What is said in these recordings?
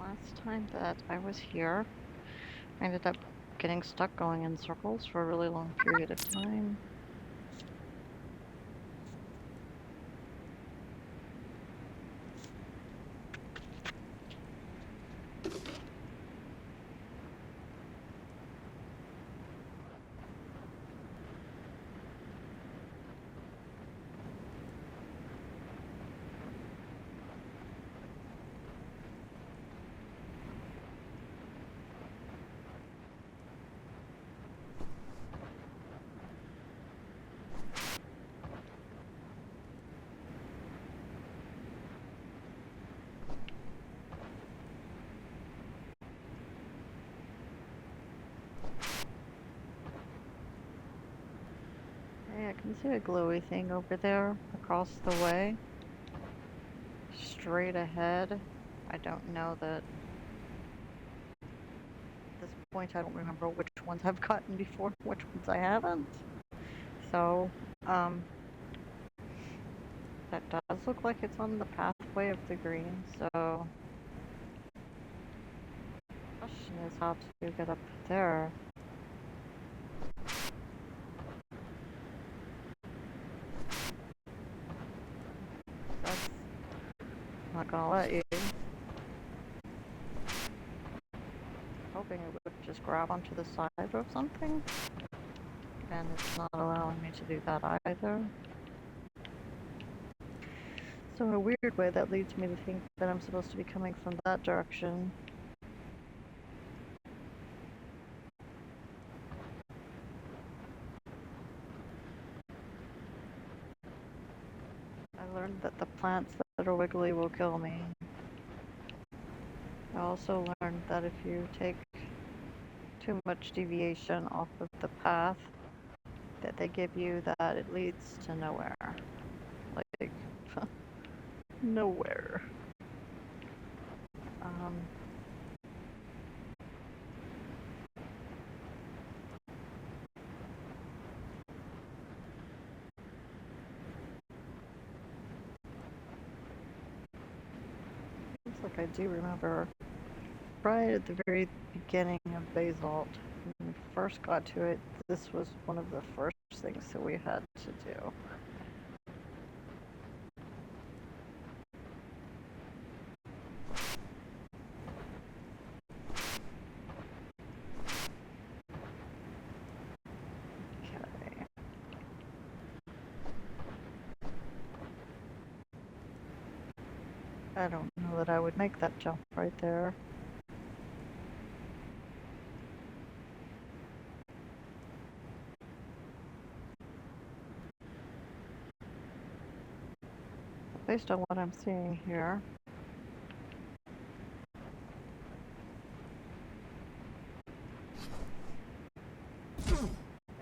last time that I was here, I ended up getting stuck going in circles for a really long period of time. Hey, I can see a glowy thing over there across the way. Straight ahead. I don't know that... At this point, I don't remember which ones I've gotten before, which ones I haven't. So, that does look like it's on the pathway of the green, so... The question is how to get up there. That's not gonna let you. Hoping it would just grab onto the side of something. And it's not allowing me to do that either. So in a weird way, that leads me to think that I'm supposed to be coming from that direction. I learned that the plants that are wiggly will kill me. I also learned that if you take too much deviation off of the path that they give you, that it leads to nowhere. Like, nowhere. Seems like I do remember right at the very beginning of Basalt, when we first got to it, this was one of the first things that we had to do. Okay. I don't know that I would make that jump right there. Based on what I'm seeing here,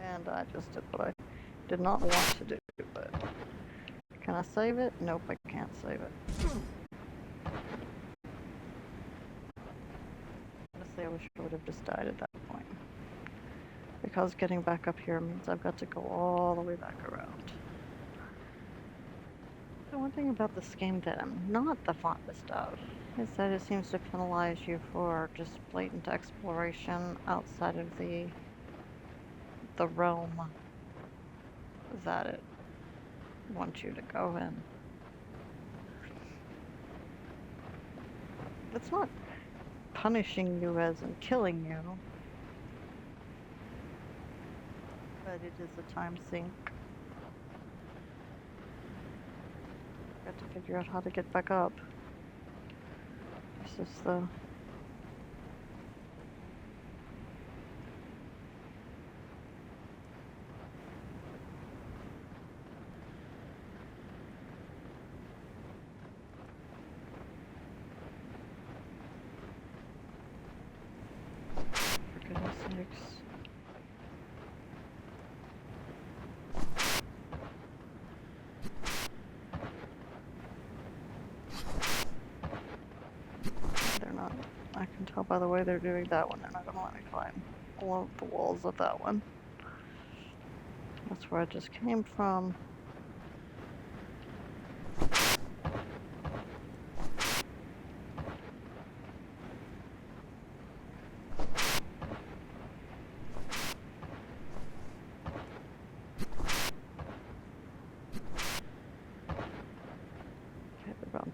and I just did what I did not want to do, but can I save it? Nope, I can't save it. Honestly, I wish I would have just died at that point, because getting back up here means I've got to go all the way back around. The one thing about this game that I'm not the fondest of is that it seems to penalize you for just blatant exploration outside of the realm that it wants you to go in. It's not punishing you as in killing you, but it is a time sink. Got to figure out how to get back up. This is the... For goodness sakes. They're not... I can tell by the way they're doing that one, they're not gonna let me climb along the walls of that one. That's where I just came from.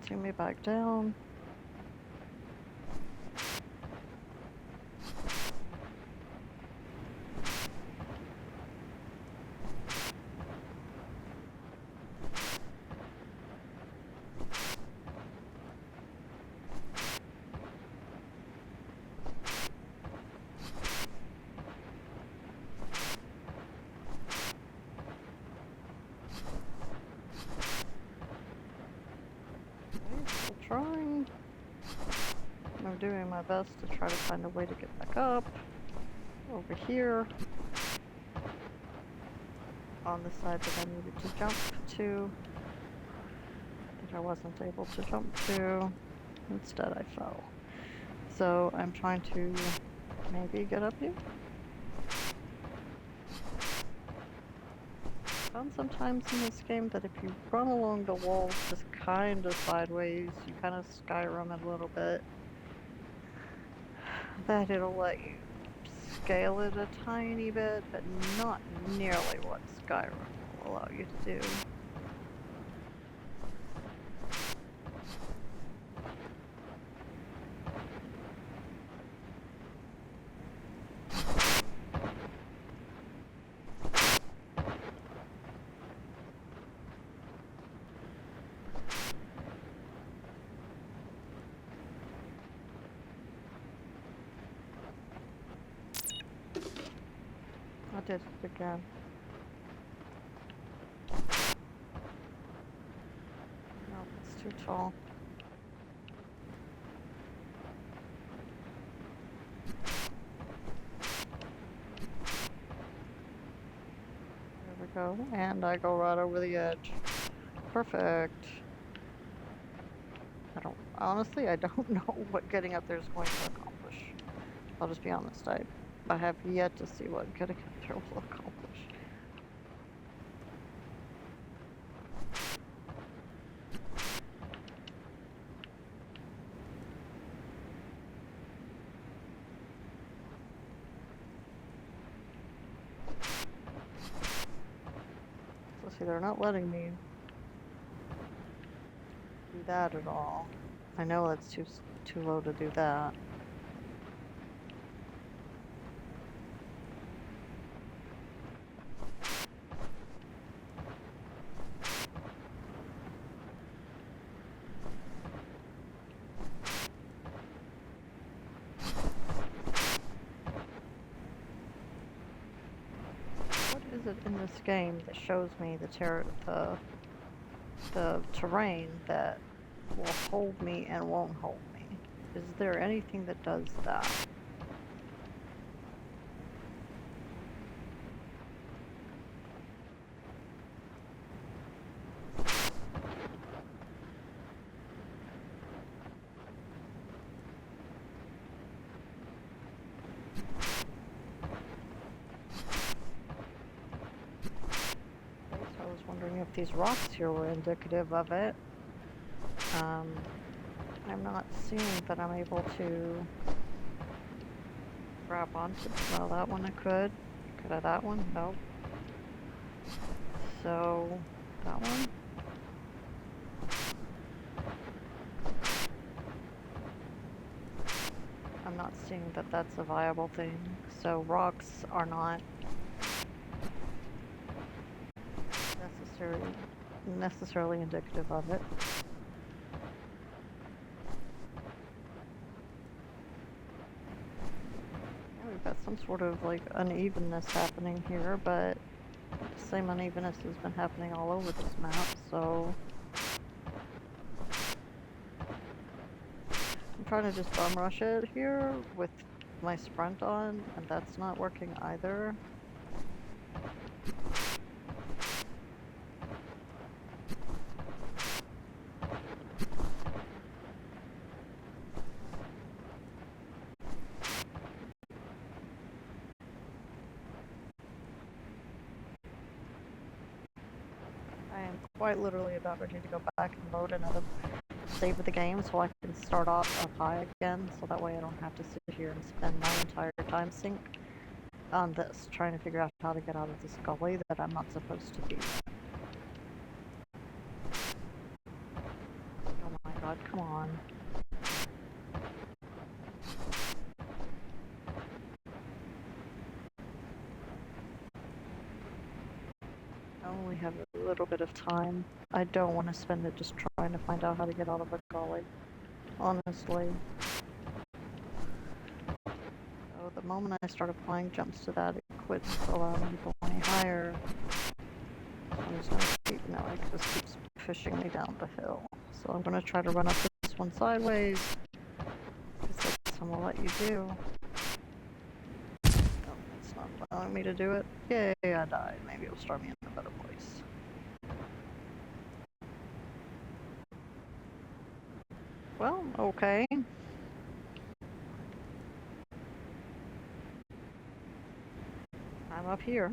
pointing me back down. Still trying. I'm doing my best to try to find a way to get back up. Over here. On the side that I needed to jump to. That I wasn't able to jump to. Instead I fell. So I'm trying to maybe get up here. I found sometimes in this game that if you run along the walls just kind of sideways, you kind of Skyrim it a little bit, that it'll let you scale it a tiny bit, but not nearly what Skyrim will allow you to do. I did it again. No, it's too tall. There we go, and I go right over the edge. Perfect. Honestly, I don't know what getting up there is going to accomplish. I'll just be honest, I have yet to see what getting up there will accomplish. So see, they're not letting me do that at all. I know that's too low to do that. What is it in this game that shows me the terrain that will hold me and won't hold me? Is there anything that does that? So I was wondering if these rocks here were indicative of it. I'm not seeing that I'm able to grab onto. Well, that one I could. Could I that one? Nope. So, that one? I'm not seeing that that's a viable thing. So rocks are not necessarily indicative of it. We've got some sort of like unevenness happening here, but the same unevenness has been happening all over this map, so I'm trying to just bum rush it here with my sprint on, and that's not working either. Quite literally about ready to go back and load another save of the game so I can start off up high again, so that way I don't have to sit here and spend my entire time sink on this, trying to figure out how to get out of this gully that I'm not supposed to be in. Oh my. god, come on. I only have a little bit of time. I don't want to spend it just trying to find out how to get out of a gully. Honestly. So the moment I start applying jumps to that, it quits allowing me to go any higher. I'm just gonna keep, no, it just keeps pushing me down the hill. So I'm gonna try to run up this one sideways, because that's what I'll let you do. No, it's not allowing me to do it. Yay, I died. Maybe it'll start me in a better place. Well, okay. I'm up here.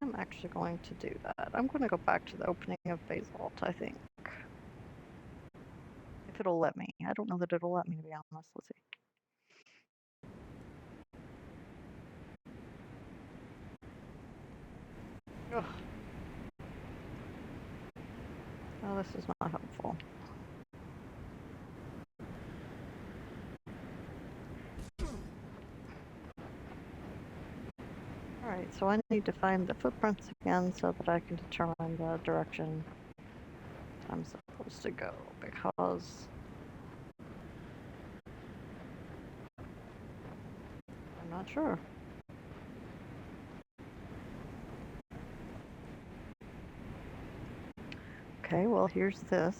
I'm actually going to do that. I'm going to go back to the opening of Basalt, I think. If it'll let me. I don't know that it'll let me, to be honest. Let's see. Ugh. Oh, this is not helpful. Alright, so I need to find the footprints again so that I can determine the direction I'm supposed to go, because I'm not sure. Okay, well here's this.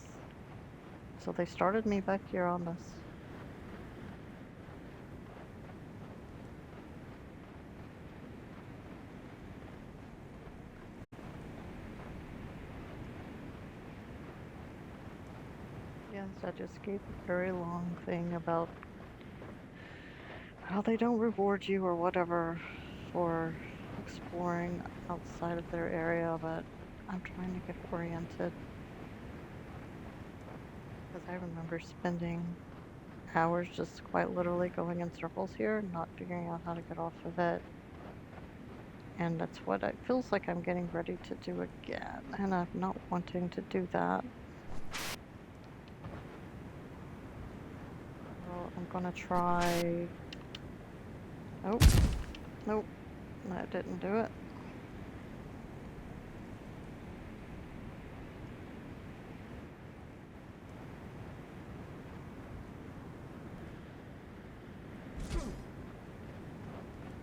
So they started me back here on this. Yes, I just gave a very long thing about how they don't reward you or whatever for exploring outside of their area, but I'm trying to get oriented. Because I remember spending hours just quite literally going in circles here, not figuring out how to get off of it. And that's what it feels like I'm getting ready to do again, and I'm not wanting to do that. Well, I'm gonna try... Nope. Nope. That didn't do it.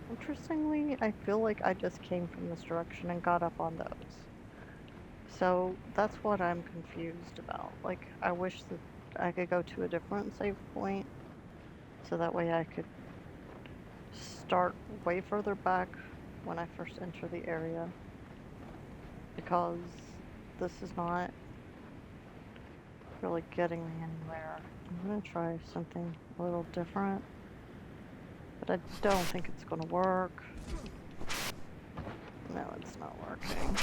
Interestingly, I feel like I just came from this direction and got up on those. So that's what I'm confused about. Like, I wish that I could go to a different save point, so that way I could start way further back when I first enter the area. Because this is not really getting me anywhere. I'm gonna try something a little different, but I don't think it's gonna work. No, it's not working.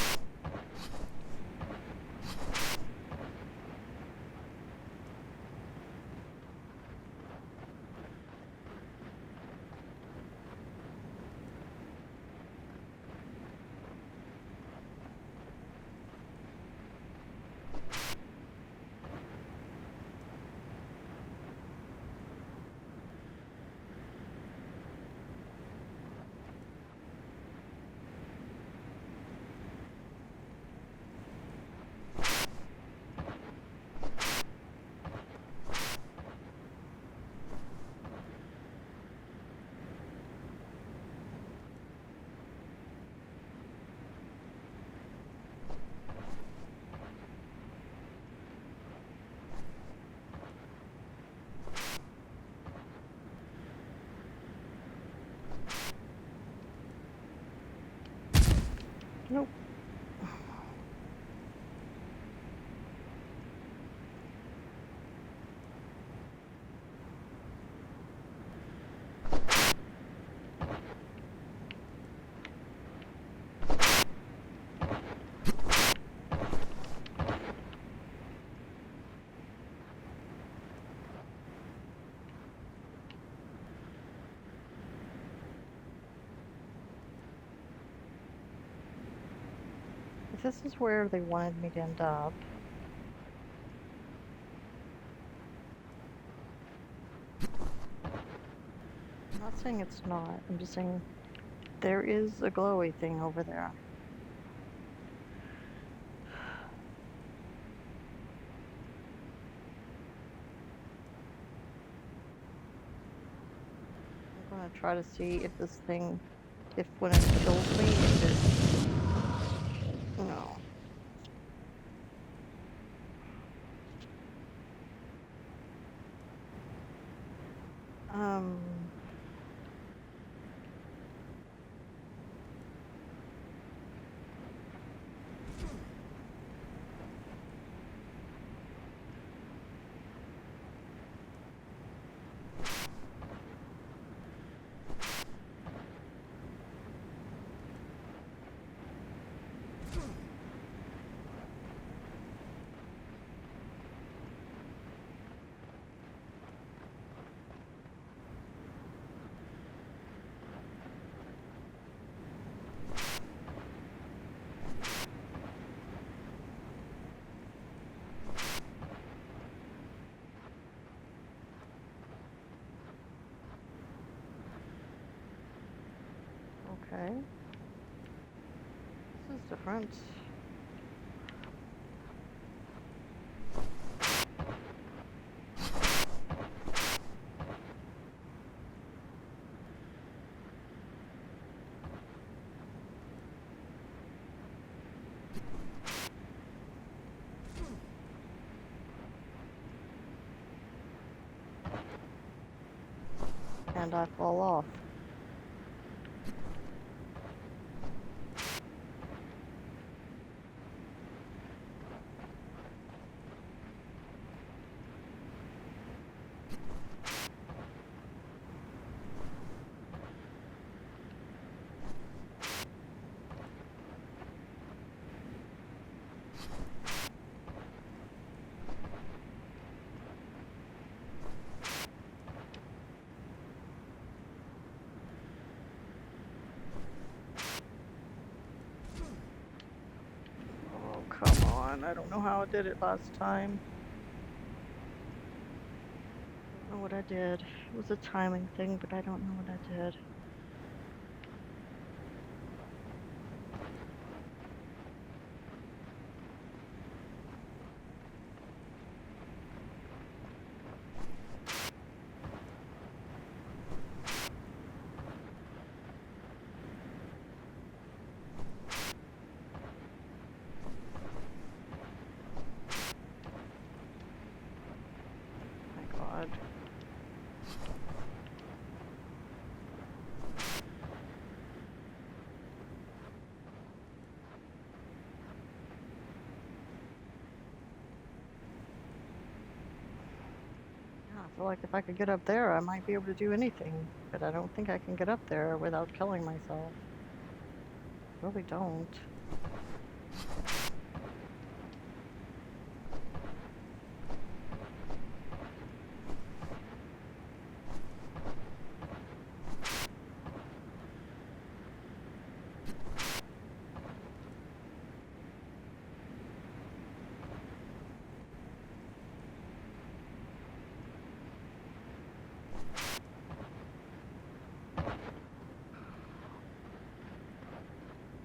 Nope. If this is where they wanted me to end up, I'm not saying it's not, I'm just saying there is a glowy thing over there. I'm gonna try to see if this thing, if when it kills me, if it, no. Um, okay. This is different. And I fall off. Oh, come on. I don't know how I did it last time. I don't know what I did. It was a timing thing, but I don't know what I did. My God. Yeah, I feel like if I could get up there, I might be able to do anything, but I don't think I can get up there without killing myself. I really don't.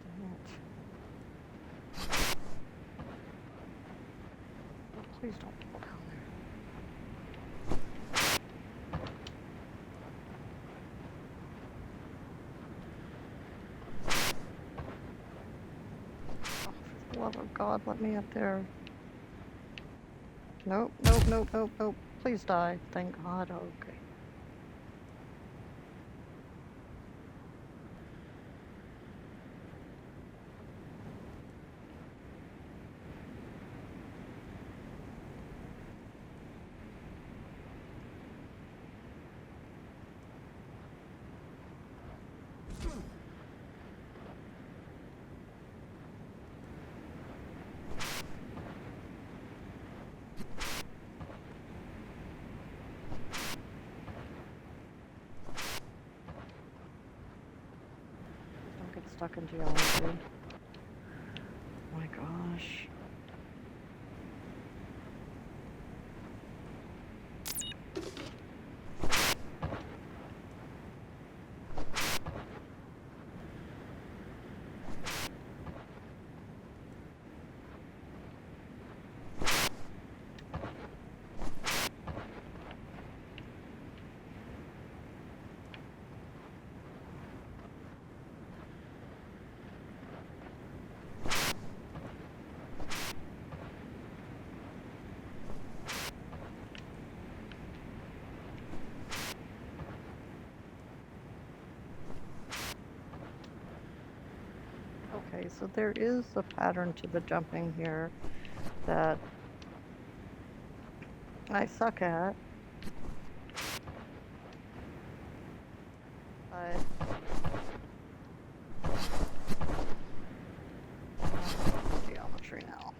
Dang it. Oh, please don't fall down there. Oh, for the love of God, let me up there. Nope, nope, nope, nope, nope. Please die. Thank God. Okay. Don't get stuck in geometry. Oh my gosh. Okay, so there is a pattern to the jumping here that I suck at. But geometry now.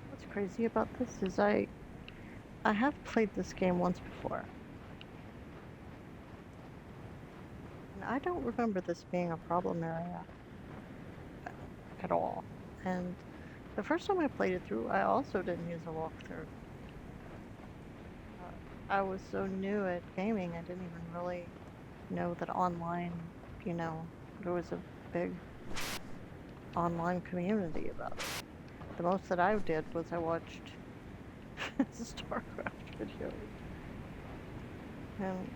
What's crazy about this is I have played this game once before. And I don't remember this being a problem area at all. And the first time I played it through, I also didn't use a walkthrough. I was so new at gaming, I didn't even really know that online, you know, there was a big online community about it. The most that I did was I watched StarCraft videos. And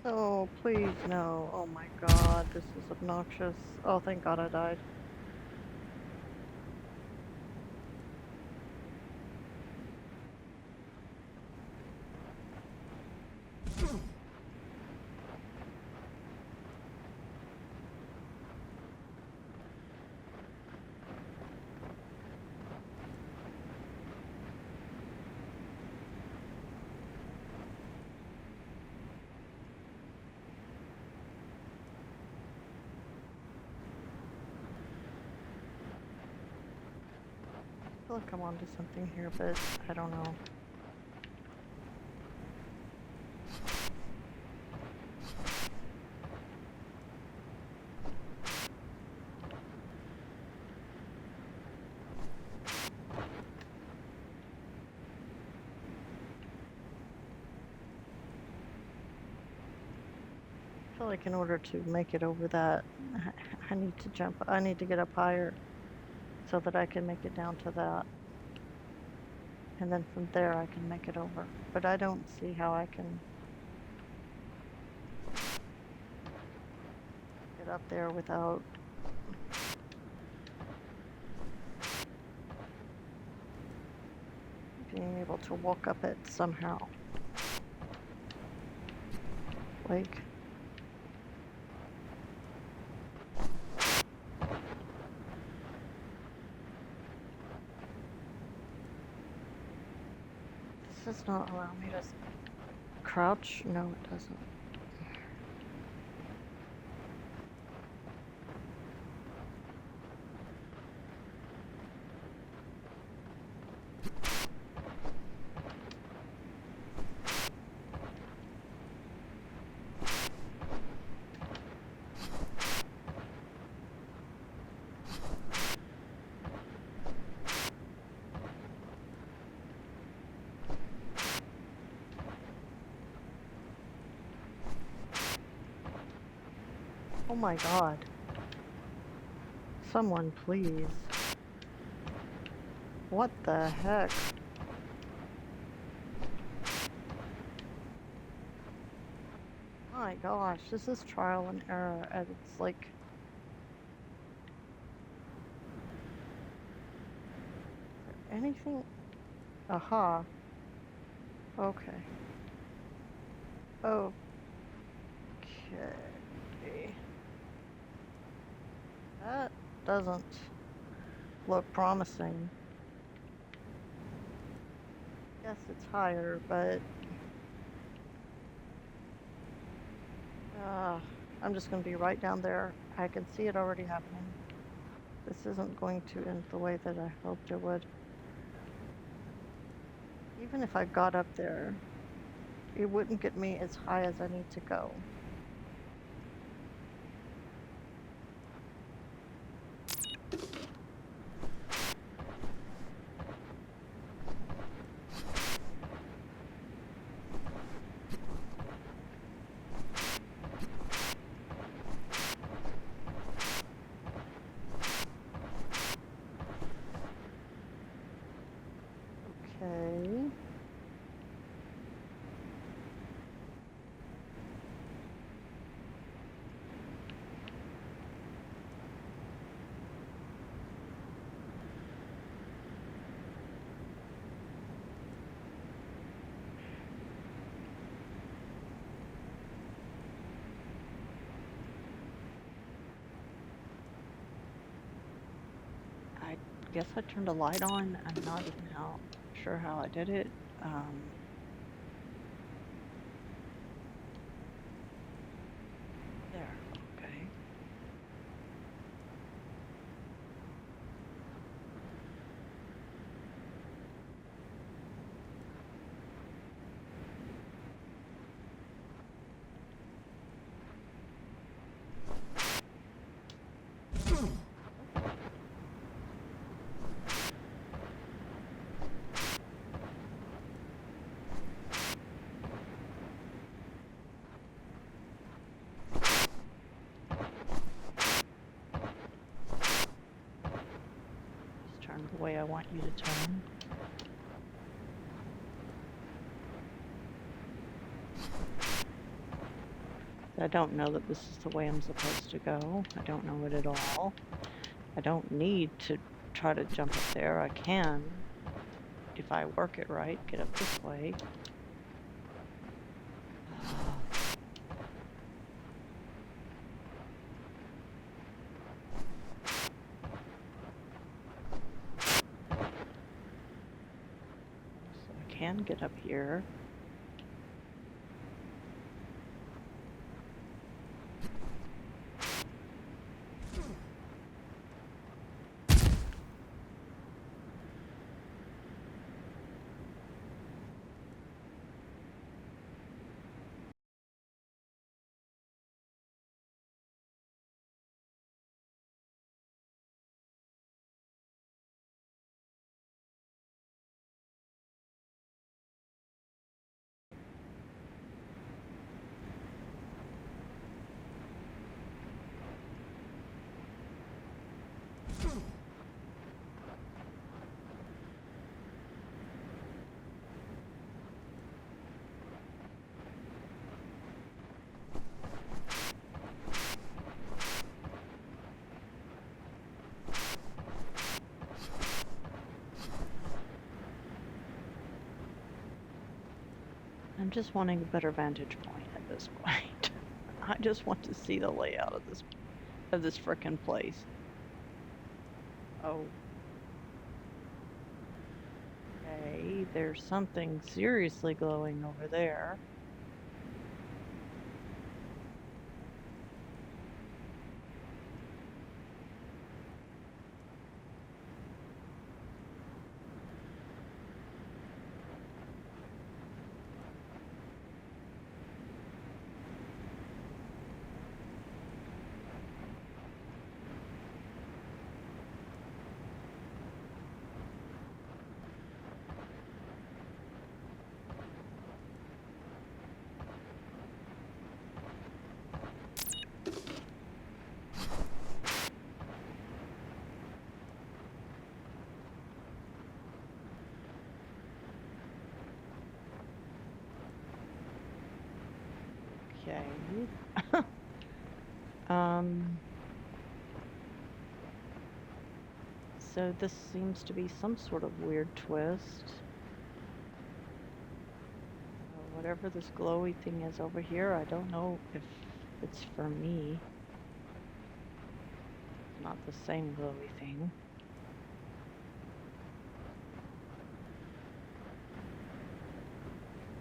oh, please no. Oh my god, this is obnoxious. Oh, thank god I died. I feel like I'm onto something here, but I don't know. I feel like in order to make it over that, I need to jump. I need to get up higher so that I can make it down to that. And then from there I can make it over. But I don't see how I can get up there without being able to walk up it somehow. Like, does not allow me to crouch. No, it doesn't. Oh my god. Someone please. What the heck? My gosh, this is trial and error, and it's like... Is there anything? Aha. Okay. Okay. That doesn't look promising. Yes, it's higher, but... I'm just going to be right down there. I can see it already happening. This isn't going to end the way that I hoped it would. Even if I got up there, it wouldn't get me as high as I need to go. Okay. I guess I turned a light on. I'm not even sure how I did it. There, okay. Turn the way I want you to turn. I don't know that this is the way I'm supposed to go. I don't know it at all. I don't need to try to jump up there. I can, if I work it right, get up this way. Can get up here. I'm just wanting a better vantage point at this point. I just want to see the layout of this frickin' place. Oh. Okay, see there's something seriously glowing over there. Okay. So this seems to be some sort of weird twist. Whatever this glowy thing is over here, I don't know if it's for me. It's not the same glowy thing.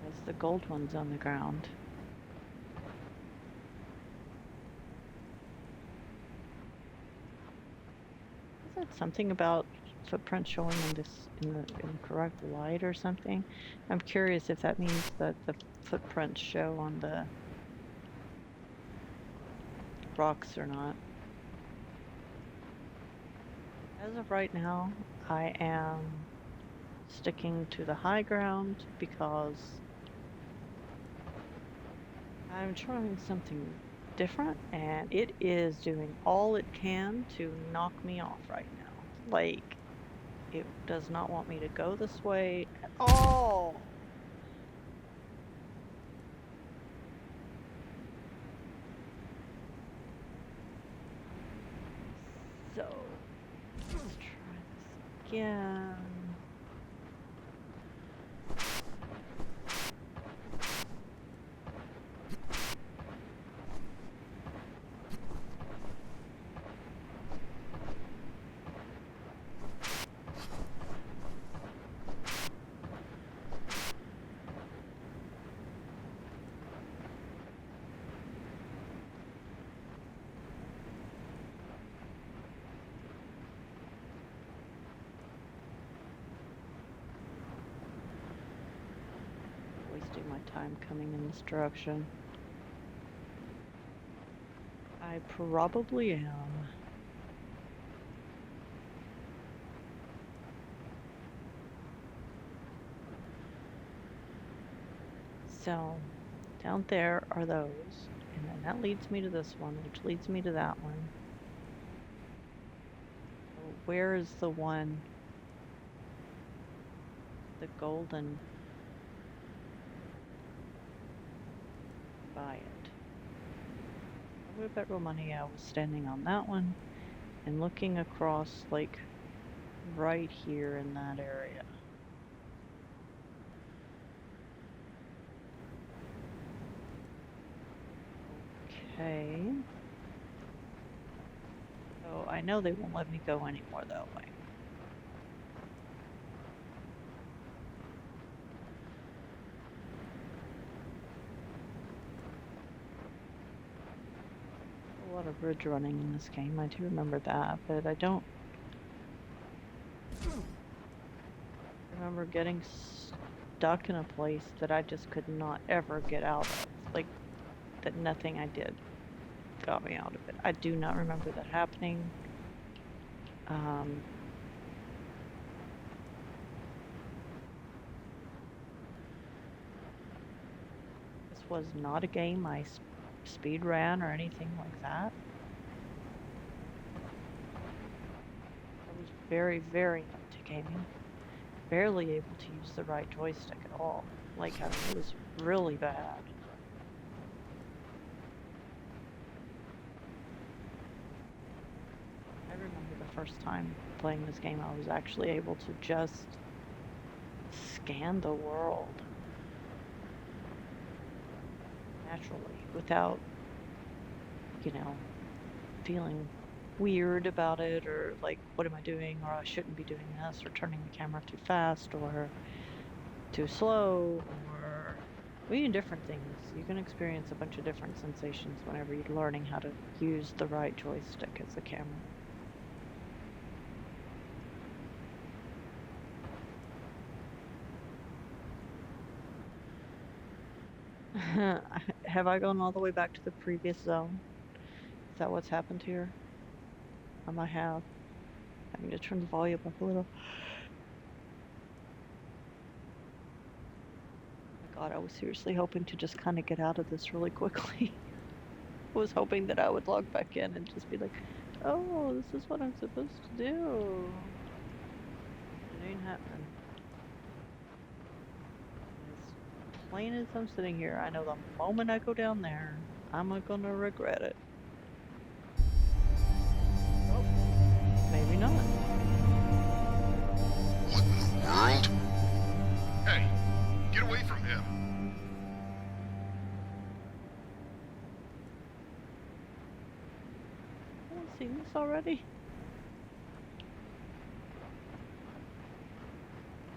There's the gold ones on the ground. Is it something about footprints showing in the correct light or something? I'm curious if that means that the footprints show on the rocks or not. As of right now, I am sticking to the high ground because I'm trying something different, and it is doing all it can to knock me off right now. Like, it does not want me to go this way at all. So, let's try this again. Wasting my time coming in this direction. I probably am. So, down there are those, and then that leads me to this one, which leads me to that one. Where is the one, the golden by it? I would bet real money I was standing on that one and looking across, like, right here in that area. Okay. So I know they won't let me go anymore that way. A lot of bridge running in this game, I do remember that, but I don't remember getting stuck in a place that I just could not ever get out of. Like, that nothing I did got me out of it. I do not remember that happening. This was not a game I speed ran or anything like that. I was very, very new to gaming. Barely able to use the right joystick at all. Like, I mean, it was really bad. I remember the first time playing this game, I was actually able to just scan the world naturally without, you know, feeling weird about it, or like, what am I doing, or I shouldn't be doing this, or turning the camera too fast, or too slow, or even different things. You can experience a bunch of different sensations whenever you're learning how to use the right joystick as a camera. Have I gone all the way back to the previous zone? Is that what's happened here? I might have. I need to turn the volume up a little. Oh my god, I was seriously hoping to just kind of get out of this really quickly. I was hoping that I would log back in and just be like, oh, this is what I'm supposed to do. It ain't happening. As plain as I'm sitting here, I know the moment I go down there, I'm not gonna regret it. Oh, maybe not. What in the world? Hey, get away from him. Have I seen this already?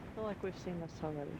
I feel like we've seen this already.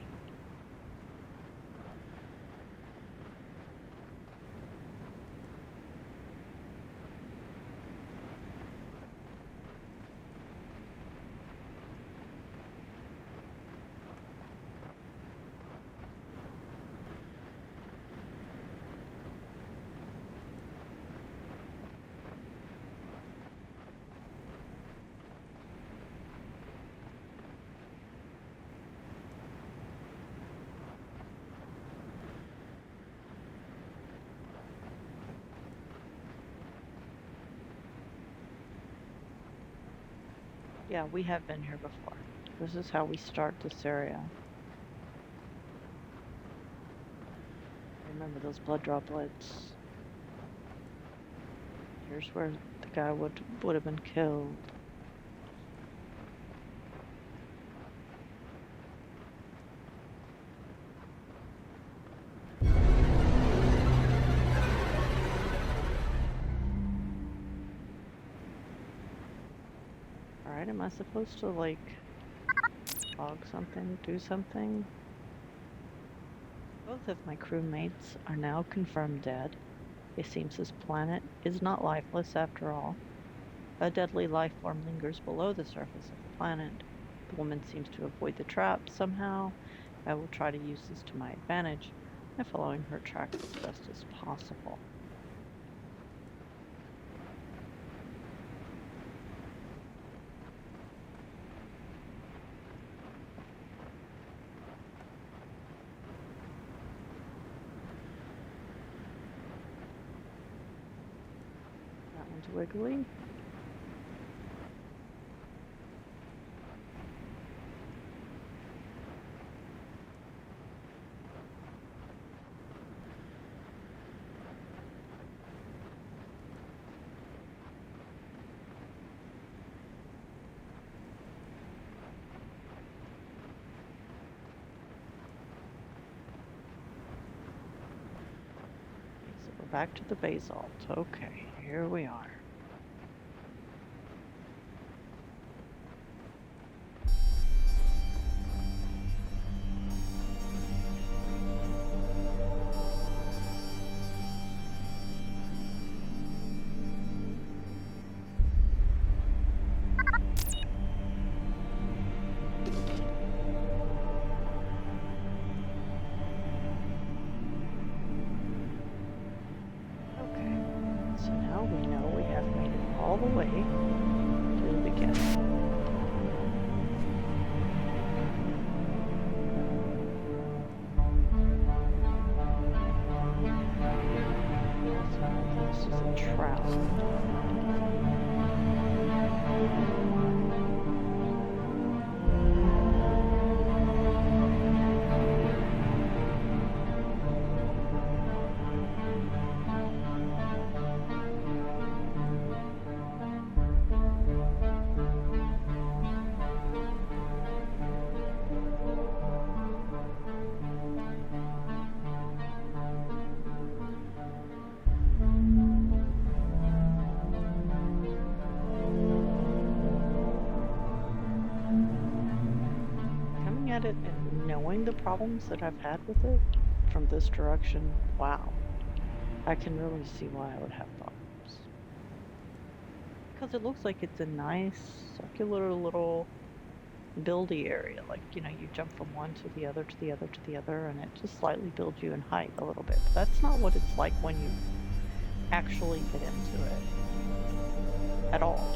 Yeah, we have been here before. This is how we start this area. Remember those blood droplets. Here's where the guy would have been killed. Alright, am I supposed to, like, log something, do something? Both of my crewmates are now confirmed dead. It seems this planet is not lifeless after all. A deadly life form lingers below the surface of the planet. The woman seems to avoid the trap somehow. I will try to use this to my advantage by following her tracks as best as possible. That one's wiggly. Back to the Basalt. Okay, here we are. All the way to the beginning. This is a trap. At it at no knowing the problems that I've had with it from this direction, wow. I can really see why I would have problems. Because it looks like it's a nice, circular little buildy area. Like, you know, you jump from one to the other, to the other, to the other, and it just slightly builds you in height a little bit. But that's not what it's like when you actually get into it at all.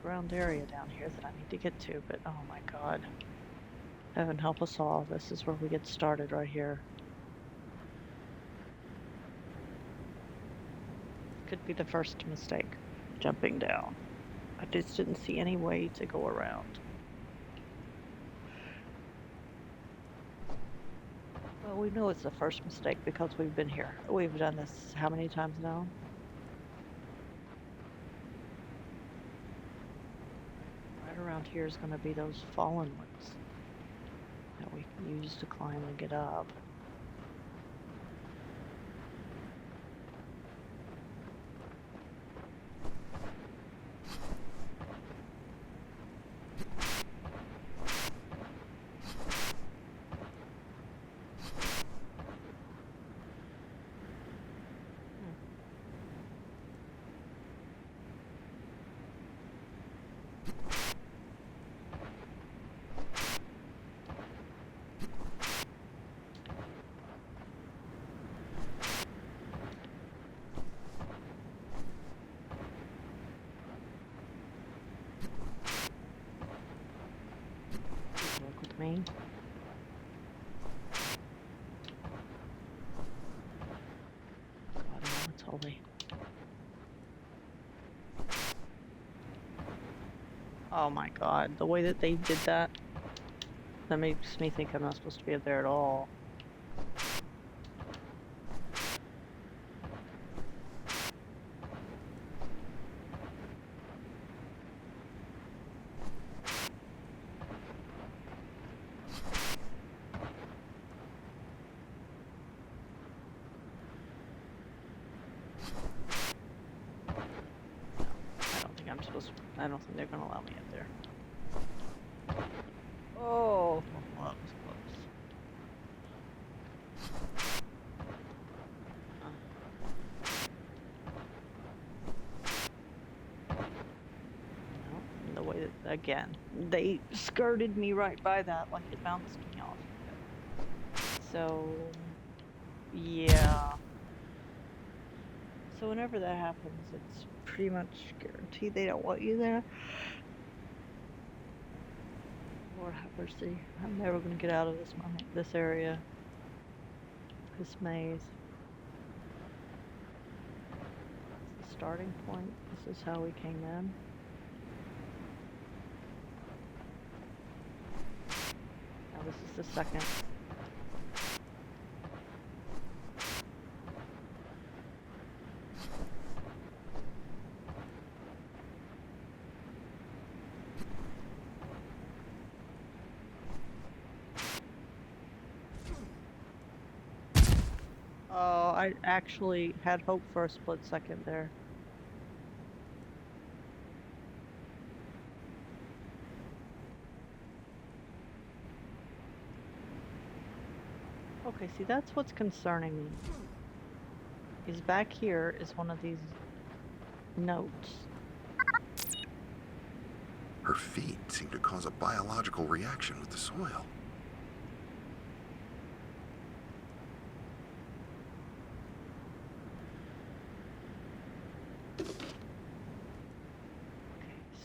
Ground area down here that I need to get to, but oh my god. Heaven help us all. This is where we get started right here. Could be the first mistake, jumping down. I just didn't see any way to go around. Well, we know it's the first mistake because we've been here. We've done this how many times now? Around here is going to be those fallen ones that we can use to climb and get up. Me. God, it's holy. Oh my god, the way that they did that makes me think I'm not supposed to be up there at all. I don't think they're going to allow me up there. Oh, well, that was close. No, the way that, again, they skirted me right by that like it bounced me off. So, yeah. So whenever that happens, it's pretty much guaranteed they don't want you there. Lord have mercy. I'm never going to get out of this area. This maze. That's the starting point. This is how we came in. Now this is the second. Oh, I actually had hope for a split second there. Okay, see, that's what's concerning me. Is back here is one of these notes. Her feet seem to cause a biological reaction with the soil.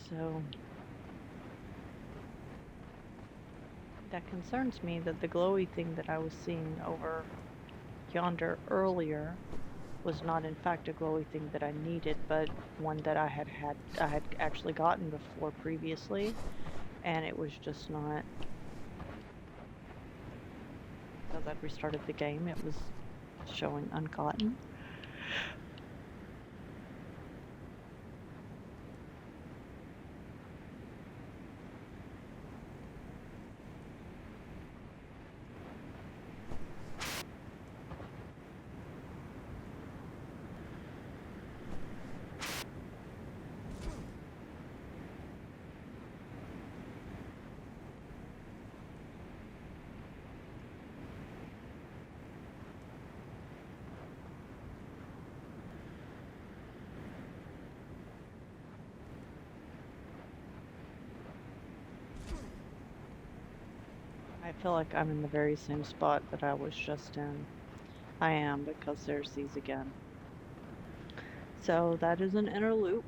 So That concerns me that the glowy thing that I was seeing over yonder earlier was not in fact a glowy thing that I needed, but one that I had actually gotten before previously, and it was just not, because I'd restarted the game, it was showing ungotten. I feel like I'm in the very same spot that I was just in. I am, because there's these again. So that is an inner loop.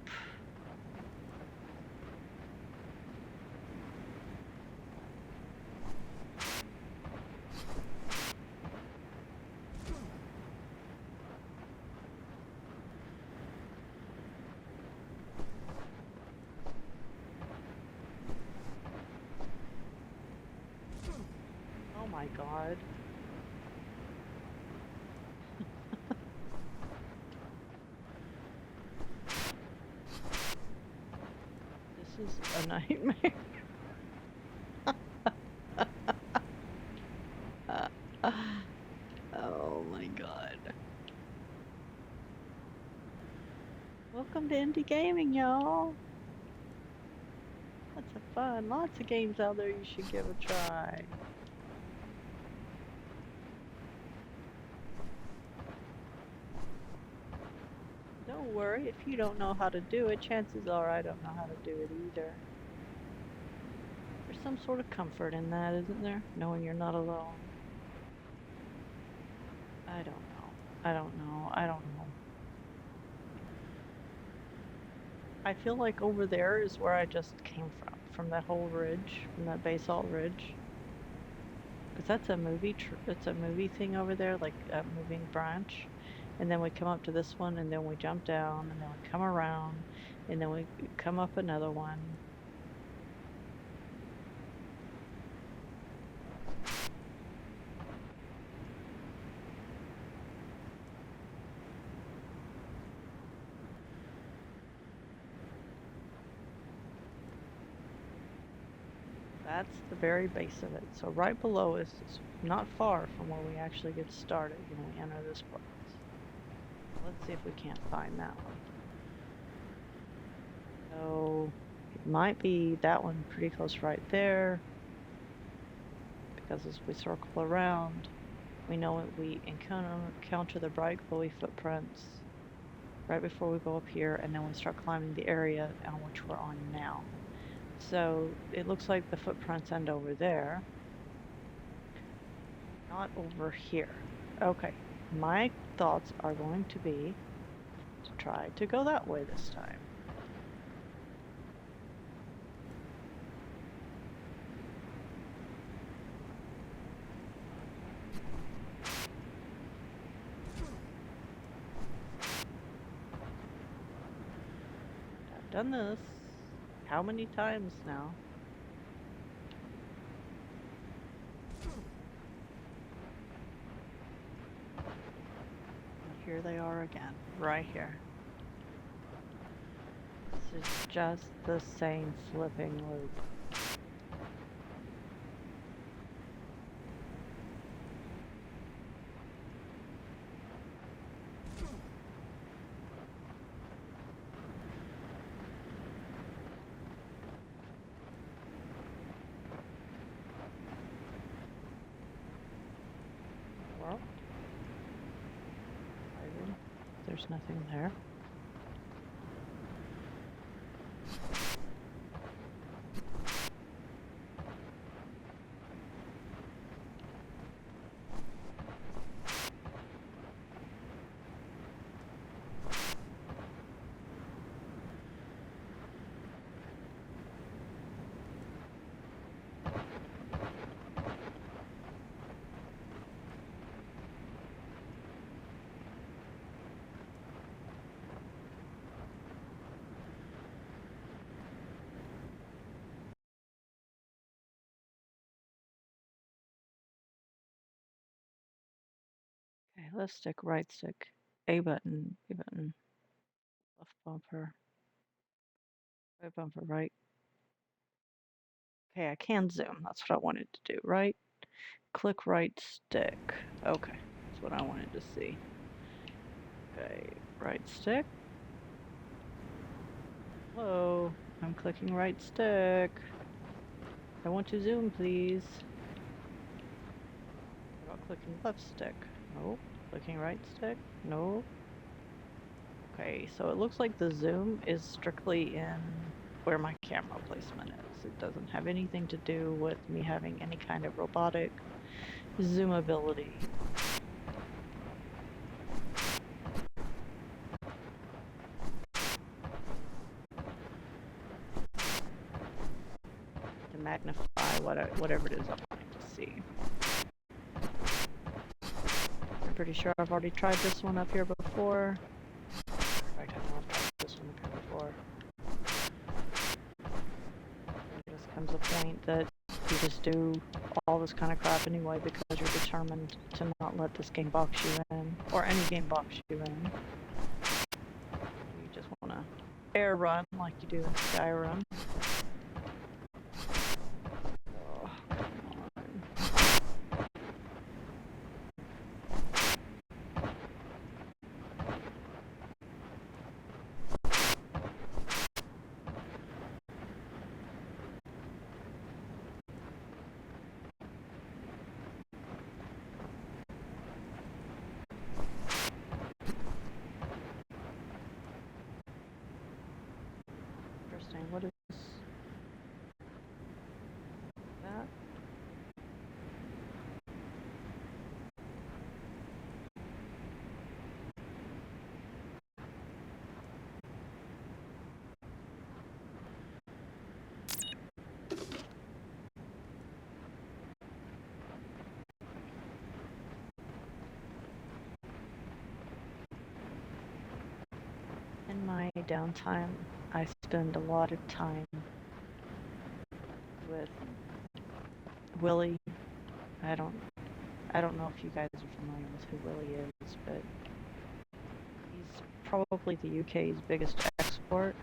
Oh my god. This is a nightmare. Oh my god. Welcome to indie gaming, y'all. Lots of fun. Lots of games out there you should give a try. Don't worry, if you don't know how to do it, chances are I don't know how to do it either. There's some sort of comfort in that, isn't there? Knowing you're not alone. I don't know. I don't know. I don't know. I feel like over there is where I just came from that whole ridge, from that basalt ridge. Because that's a movie, it's a movie thing over there, like a moving branch. And then we come up to this one, and then we jump down, and then we come around, and then we come up another one. That's the very base of it. So right below us is not far from where we actually get started when we enter this place. Let's see if we can't find that one. So it might be that one pretty close right there, because as we circle around, we know we encounter the bright glowy footprints right before we go up here, and then we start climbing the area on which we're on now. So it looks like the footprints end over there, not over here. Okay, my thoughts are going to be to try to go that way this time. I've done this how many times now? And here they are again, right here. This is just the same flipping loop. Well, there's nothing there. left stick, right stick, A button, B button, left bumper, right. Okay, I can zoom. That's what I wanted to do, right? Click right stick. Okay, that's what I wanted to see. Okay, right stick. Hello, I'm clicking right stick. I want to zoom, please. What about clicking left stick? No. Clicking right stick? No. Okay, so it looks like the zoom is strictly in where my camera placement is. It doesn't have anything to do with me having any kind of robotic zoom ability. To magnify whatever it is I'm wanting to see. I'm pretty sure I've already tried this one up here before. In fact, I know I've tried this one up here before. There just comes a point that you just do all this kind of crap anyway because you're determined to not let this game box you in, or any game box you in. You just want to air run like you do in Skyrim. Oh, come on. Interesting. What is that? In my downtime, I spend a lot of time with Willie. I don't know if you guys are familiar with who Willie is, but he's probably the UK's biggest export.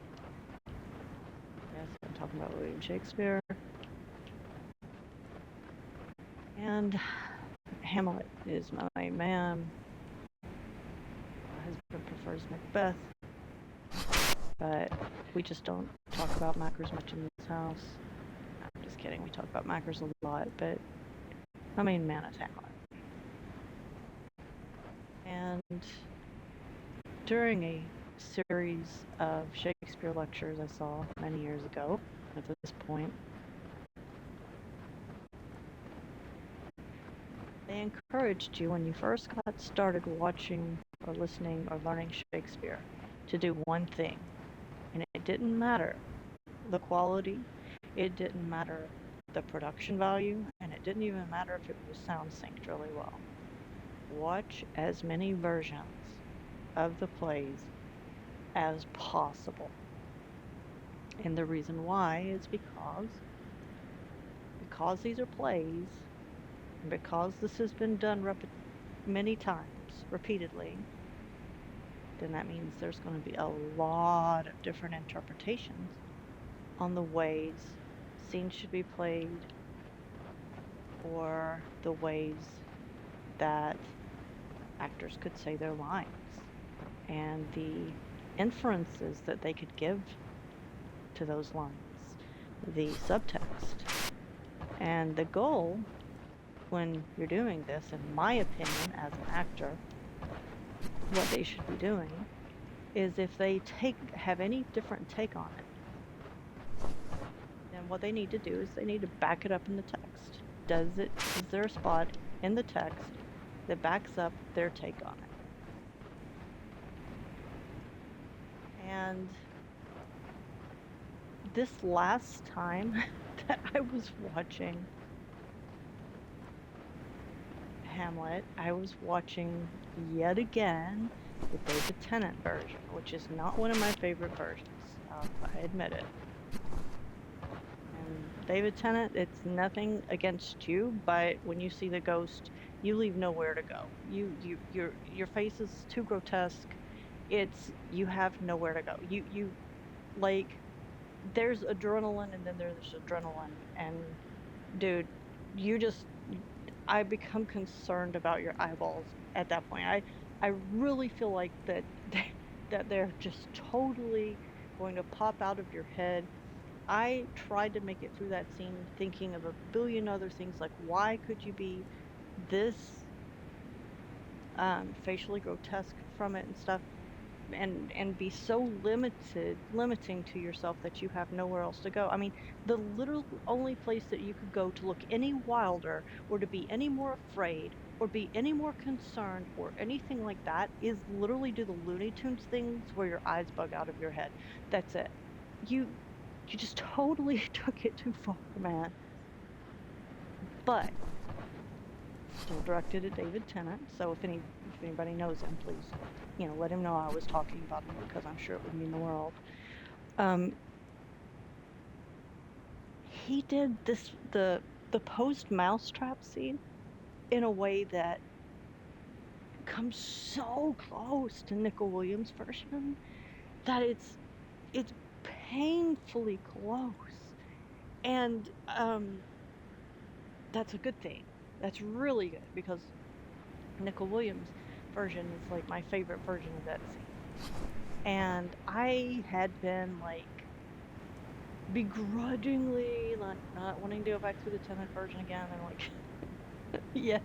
Yes, I'm talking about William Shakespeare. And Hamlet is my man. My husband prefers Macbeth. But we just don't talk about macros much in this house. I'm just kidding, we talk about macros a lot, but my main man is Hamlet. And during a series of Shakespeare lectures I saw many years ago, at this point, they encouraged you when you first got started watching or listening or learning Shakespeare to do one thing. And it didn't matter the quality, it didn't matter the production value, and it didn't even matter if it was sound synced really well. Watch as many versions of the plays as possible. And the reason why is because these are plays, and because this has been done many times, repeatedly, then that means there's going to be a lot of different interpretations on the ways scenes should be played or the ways that actors could say their lines and the inferences that they could give to those lines, the subtext. And the goal when you're doing this, in my opinion, as an actor, what they should be doing is if they have any different take on it, then what they need to do is they need to back it up in the text. Is there a spot in the text that backs up their take on it? And this last time that I was watching Hamlet, I was watching yet again the David Tennant version, which is not one of my favorite versions. I admit it. And David Tennant, it's nothing against you, but when you see the ghost, You leave nowhere to go. Your face is too grotesque. You have nowhere to go. You like there's adrenaline and then there's adrenaline and dude, you just I become concerned about your eyeballs at that point. I really feel like that that they're just totally going to pop out of your head. I tried to make it through that scene thinking of a billion other things like why could you be this facially grotesque from it and stuff and be so limiting to yourself that you have nowhere else to go. I mean, the literal only place that you could go to look any wilder or to be any more afraid or be any more concerned or anything like that is literally do the Looney Tunes things where your eyes bug out of your head. That's it. You just totally took it too far, man. But still directed at David Tennant, so if anybody knows him, please, let him know I was talking about him because I'm sure it would mean the world. He did the post mousetrap scene in a way that comes so close to Nicol Williams' version that it's painfully close, and that's a good thing. That's really good because Nicol Williams' version is like my favorite version of that scene. And I had been like begrudgingly not wanting to go back to the Tennant version again. And like, yes,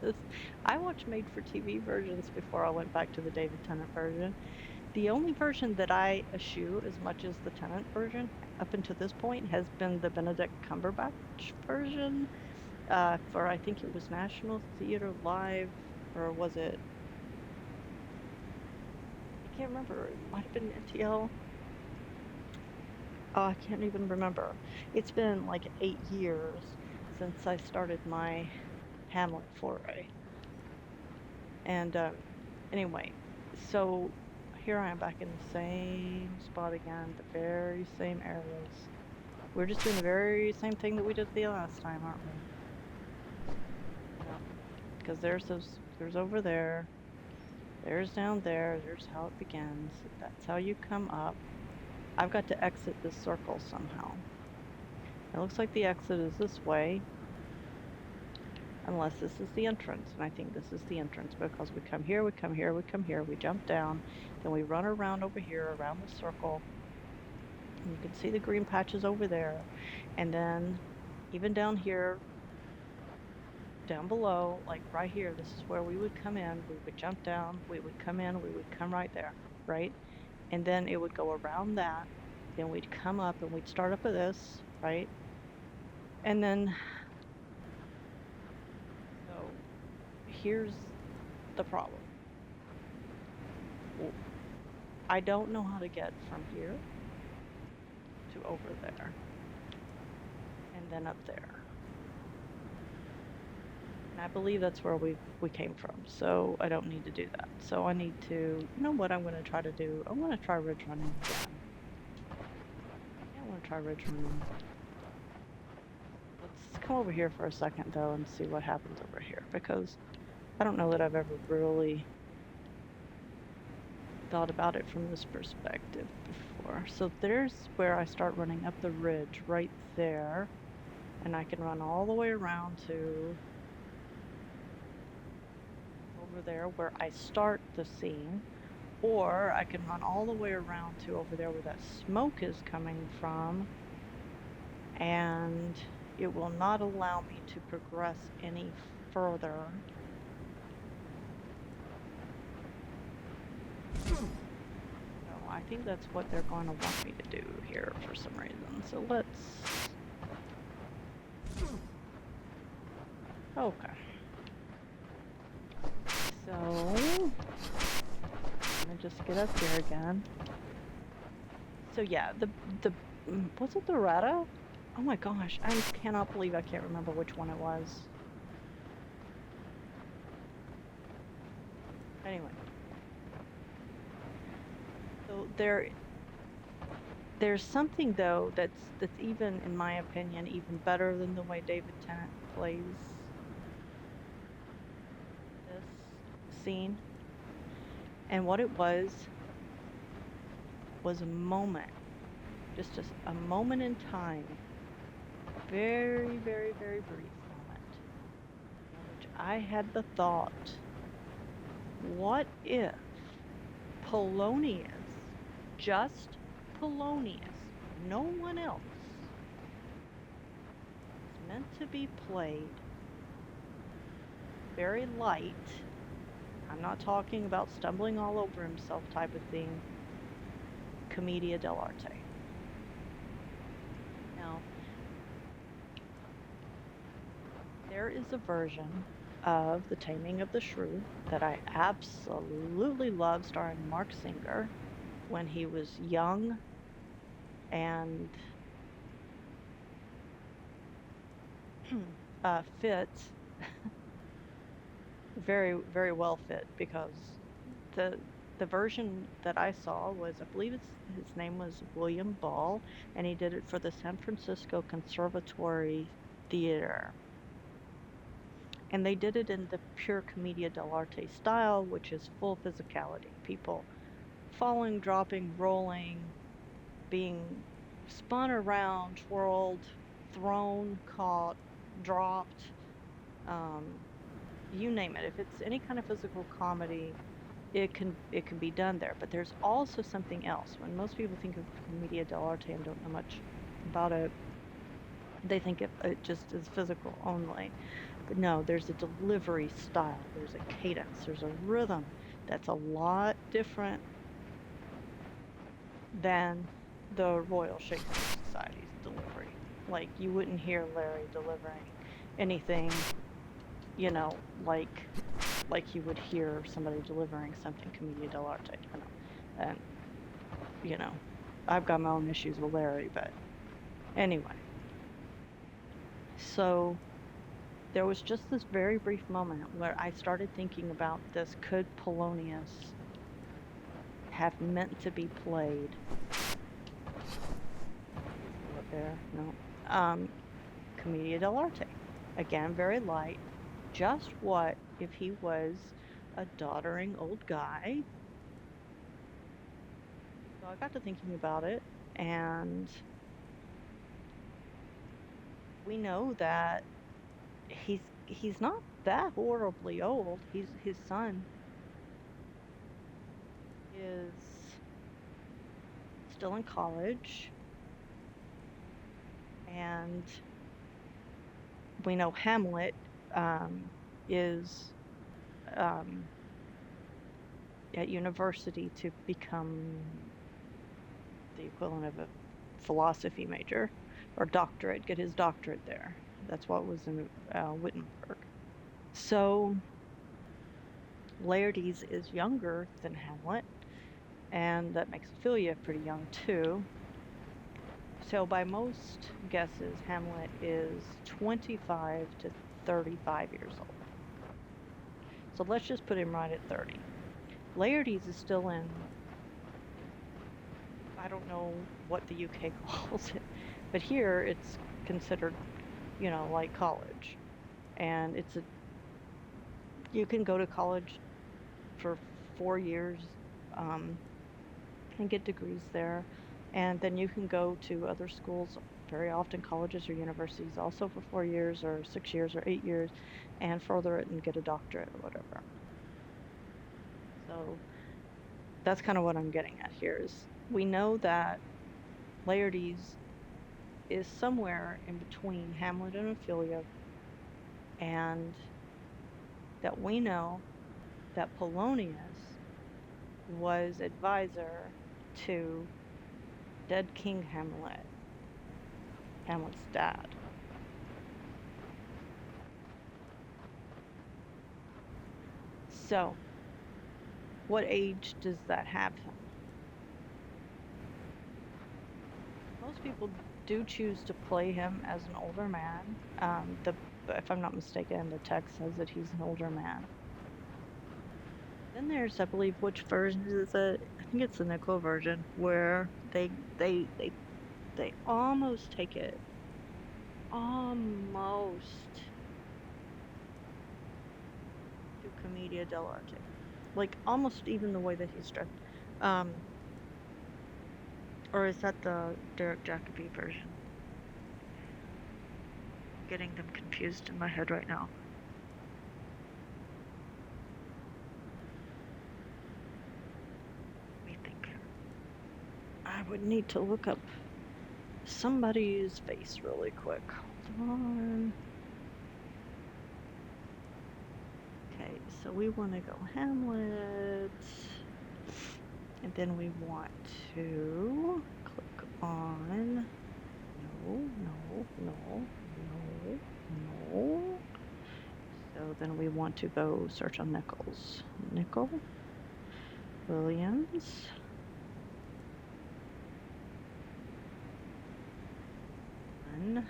I watched made for TV versions before I went back to the David Tennant version. The only version that I eschew as much as the Tennant version up until this point has been the Benedict Cumberbatch version. For I think it was National Theatre Live, or was it? I can't remember. It might have been NTL. Oh, I can't even remember. It's been like 8 years since I started my Hamlet foray. And anyway, so here I am back in the same spot again, the very same areas. We're just doing the very same thing that we did the last time, aren't we? Because there's over there, there's down there, there's how it begins. That's how you come up. I've got to exit this circle somehow. It looks like the exit is this way. Unless this is the entrance, and I think this is the entrance because we come here, we come here, we come here, we jump down, then we run around over here, around the circle. And you can see the green patches over there. And then even down here, down below, like right here, this is where we would come in, we would jump down, we would come in, we would come right there, right? And then it would go around that, then we'd come up and we'd start up at this, right? And then, so here's the problem. I don't know how to get from here to over there, and then up there. And I believe that's where we came from, so I don't need to do that. So I need to, you know what I'm going to try to do? I'm going to try ridge running again. I want to try ridge running. Let's come over here for a second, though, and see what happens over here, because I don't know that I've ever really thought about it from this perspective before. So there's where I start running up the ridge, right there, and I can run all the way around to over there where I start the scene, or I can run all the way around to over there where that smoke is coming from, and it will not allow me to progress any further. So I think that's what they're going to want me to do here for some reason. So let's... Okay. So, I'm gonna just get up here again. So yeah, was it the Retta? Oh my gosh, I cannot believe I can't remember which one it was. Anyway. So there's something though that's even, in my opinion, even better than the way David Tennant plays scene. And what it was a moment, just a moment in time, very, very, very brief moment, in which I had the thought, what if Polonius, just Polonius, no one else, is meant to be played very light. I'm not talking about stumbling all over himself type of thing. Commedia dell'arte. Now, there is a version of The Taming of the Shrew that I absolutely love, starring Mark Singer when he was young and fit, very, very well fit, because the version that I saw was, I believe his name was William Ball, and he did it for the San Francisco Conservatory Theater. And they did it in the pure commedia dell'arte style, which is full physicality. People falling, dropping, rolling, being spun around, twirled, thrown, caught, dropped, you name it. If it's any kind of physical comedy, it can be done there. But there's also something else. When most people think of commedia dell'arte and don't know much about it, they think it just is physical only. But no, there's a delivery style, there's a cadence, there's a rhythm that's a lot different than the Royal Shakespeare Society's delivery. Like, you wouldn't hear Larry delivering anything, you know, like you would hear somebody delivering something commedia dell'arte, you know. And, you know, I've got my own issues with Larry, but anyway. So there was just this very brief moment where I started thinking about this. Could Polonius have meant to be played? What there? No. Commedia dell'arte. Again, very light. Just what if he was a doddering old guy? So I got to thinking about it, and we know that he's not that horribly old. His son is still in college, and we know Hamlet is at university to become the equivalent of a philosophy major or doctorate, get his doctorate there. That's what was in Wittenberg. So Laertes is younger than Hamlet, and that makes Ophelia pretty young too. So by most guesses, Hamlet is 25 to 35 years old. So let's just put him right at 30. Laertes is still in, I don't know what the UK calls it, but here it's considered, you know, like college. And you can go to college for 4 years and get degrees there. And then you can go to other schools, very often colleges or universities, also for 4 years or 6 years or 8 years, and further it and get a doctorate or whatever. So that's kind of what I'm getting at here is we know that Laertes is somewhere in between Hamlet and Ophelia, and that we know that Polonius was advisor to dead King Hamlet, Hamlet's dad. So, what age does that have him? Most people do choose to play him as an older man. If I'm not mistaken, the text says that he's an older man. Then there's, I believe, which version is it? I think it's the Nickel version, where they almost take it, almost, to Commedia dell'arte. like almost even the way that he's dressed. Um, or is that the Derek Jacobi version? I'm getting them confused in my head right now. Let me think. I would need to look up somebody's face really quick. Hold on. Okay, so we want to go Hamlet. And then we want to click on no. So then we want to go search on Nichols. Nickel, Williams. No,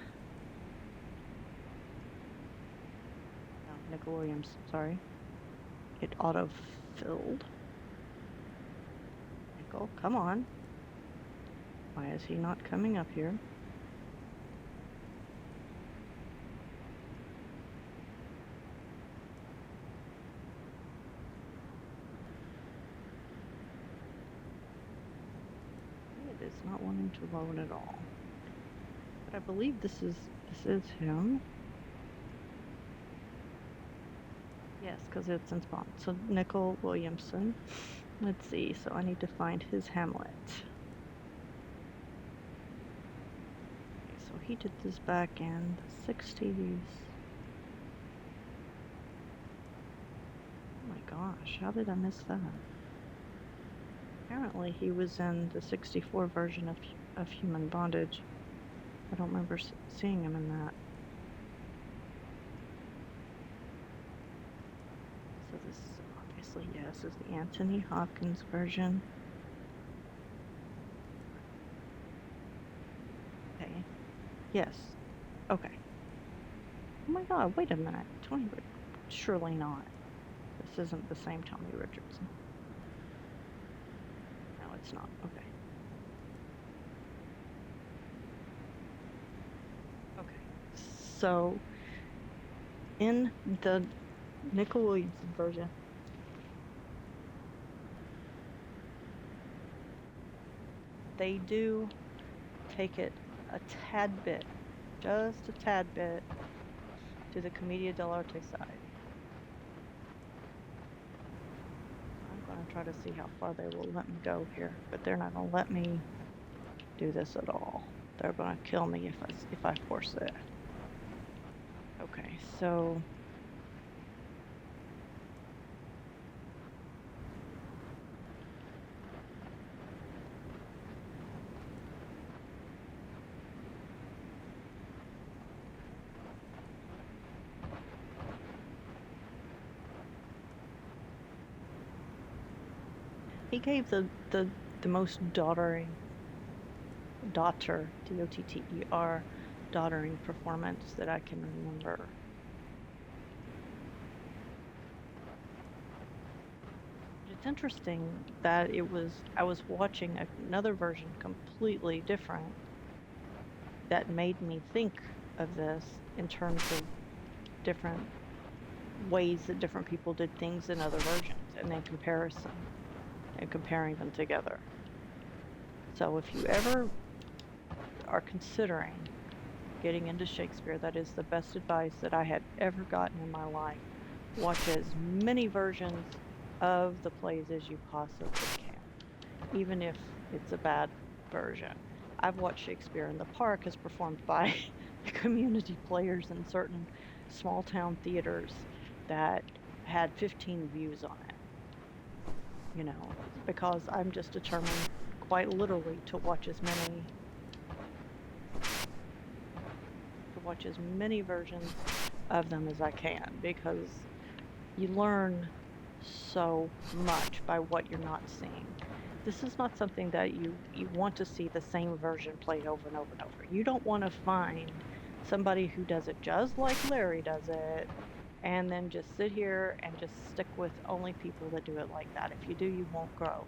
Nickel Williams, sorry. It auto-filled. Nickel, come on. Why is he not coming up here? It is not wanting to load at all. But I believe this is him. Yes, because it's in spawn. So Nickel Williamson. Let's see. So I need to find his Hamlet. Okay, so he did this back in the 60s. Oh my gosh, how did I miss that? Apparently he was in the 64 version of Human Bondage. I don't remember seeing him in that. So this obviously, yes, is the Anthony Hopkins version. Okay. Yes. Okay. Oh my god, wait a minute. Tony, surely not. This isn't the same Tommy Richardson. No, it's not. Okay. Okay. So, in the Nickel Williamson version, they do take it a tad bit, just a tad bit, to the Commedia dell'arte side. I'm going to try to see how far they will let me go here, but they're not going to let me do this at all. They're going to kill me if I force it. Okay, so he gave the most daughter, D-O-T-T-E-R, daughtering performance that I can remember. It's interesting that I was watching another version completely different that made me think of this in terms of different ways that different people did things in other versions, and then comparison and comparing them together. So if you ever are considering getting into Shakespeare, that is the best advice that I had ever gotten in my life. Watch as many versions of the plays as you possibly can, even if it's a bad version. I've watched Shakespeare in the Park as performed by community players in certain small town theaters that had 15 views on it. You know, because I'm just determined quite literally to watch as many versions of them as I can, because you learn so much by what you're not seeing. This is not something that you want to see the same version played over and over and over. You don't want to find somebody who does it just like Larry does it and then just sit here and just stick with only people that do it like that. If you do, you won't grow.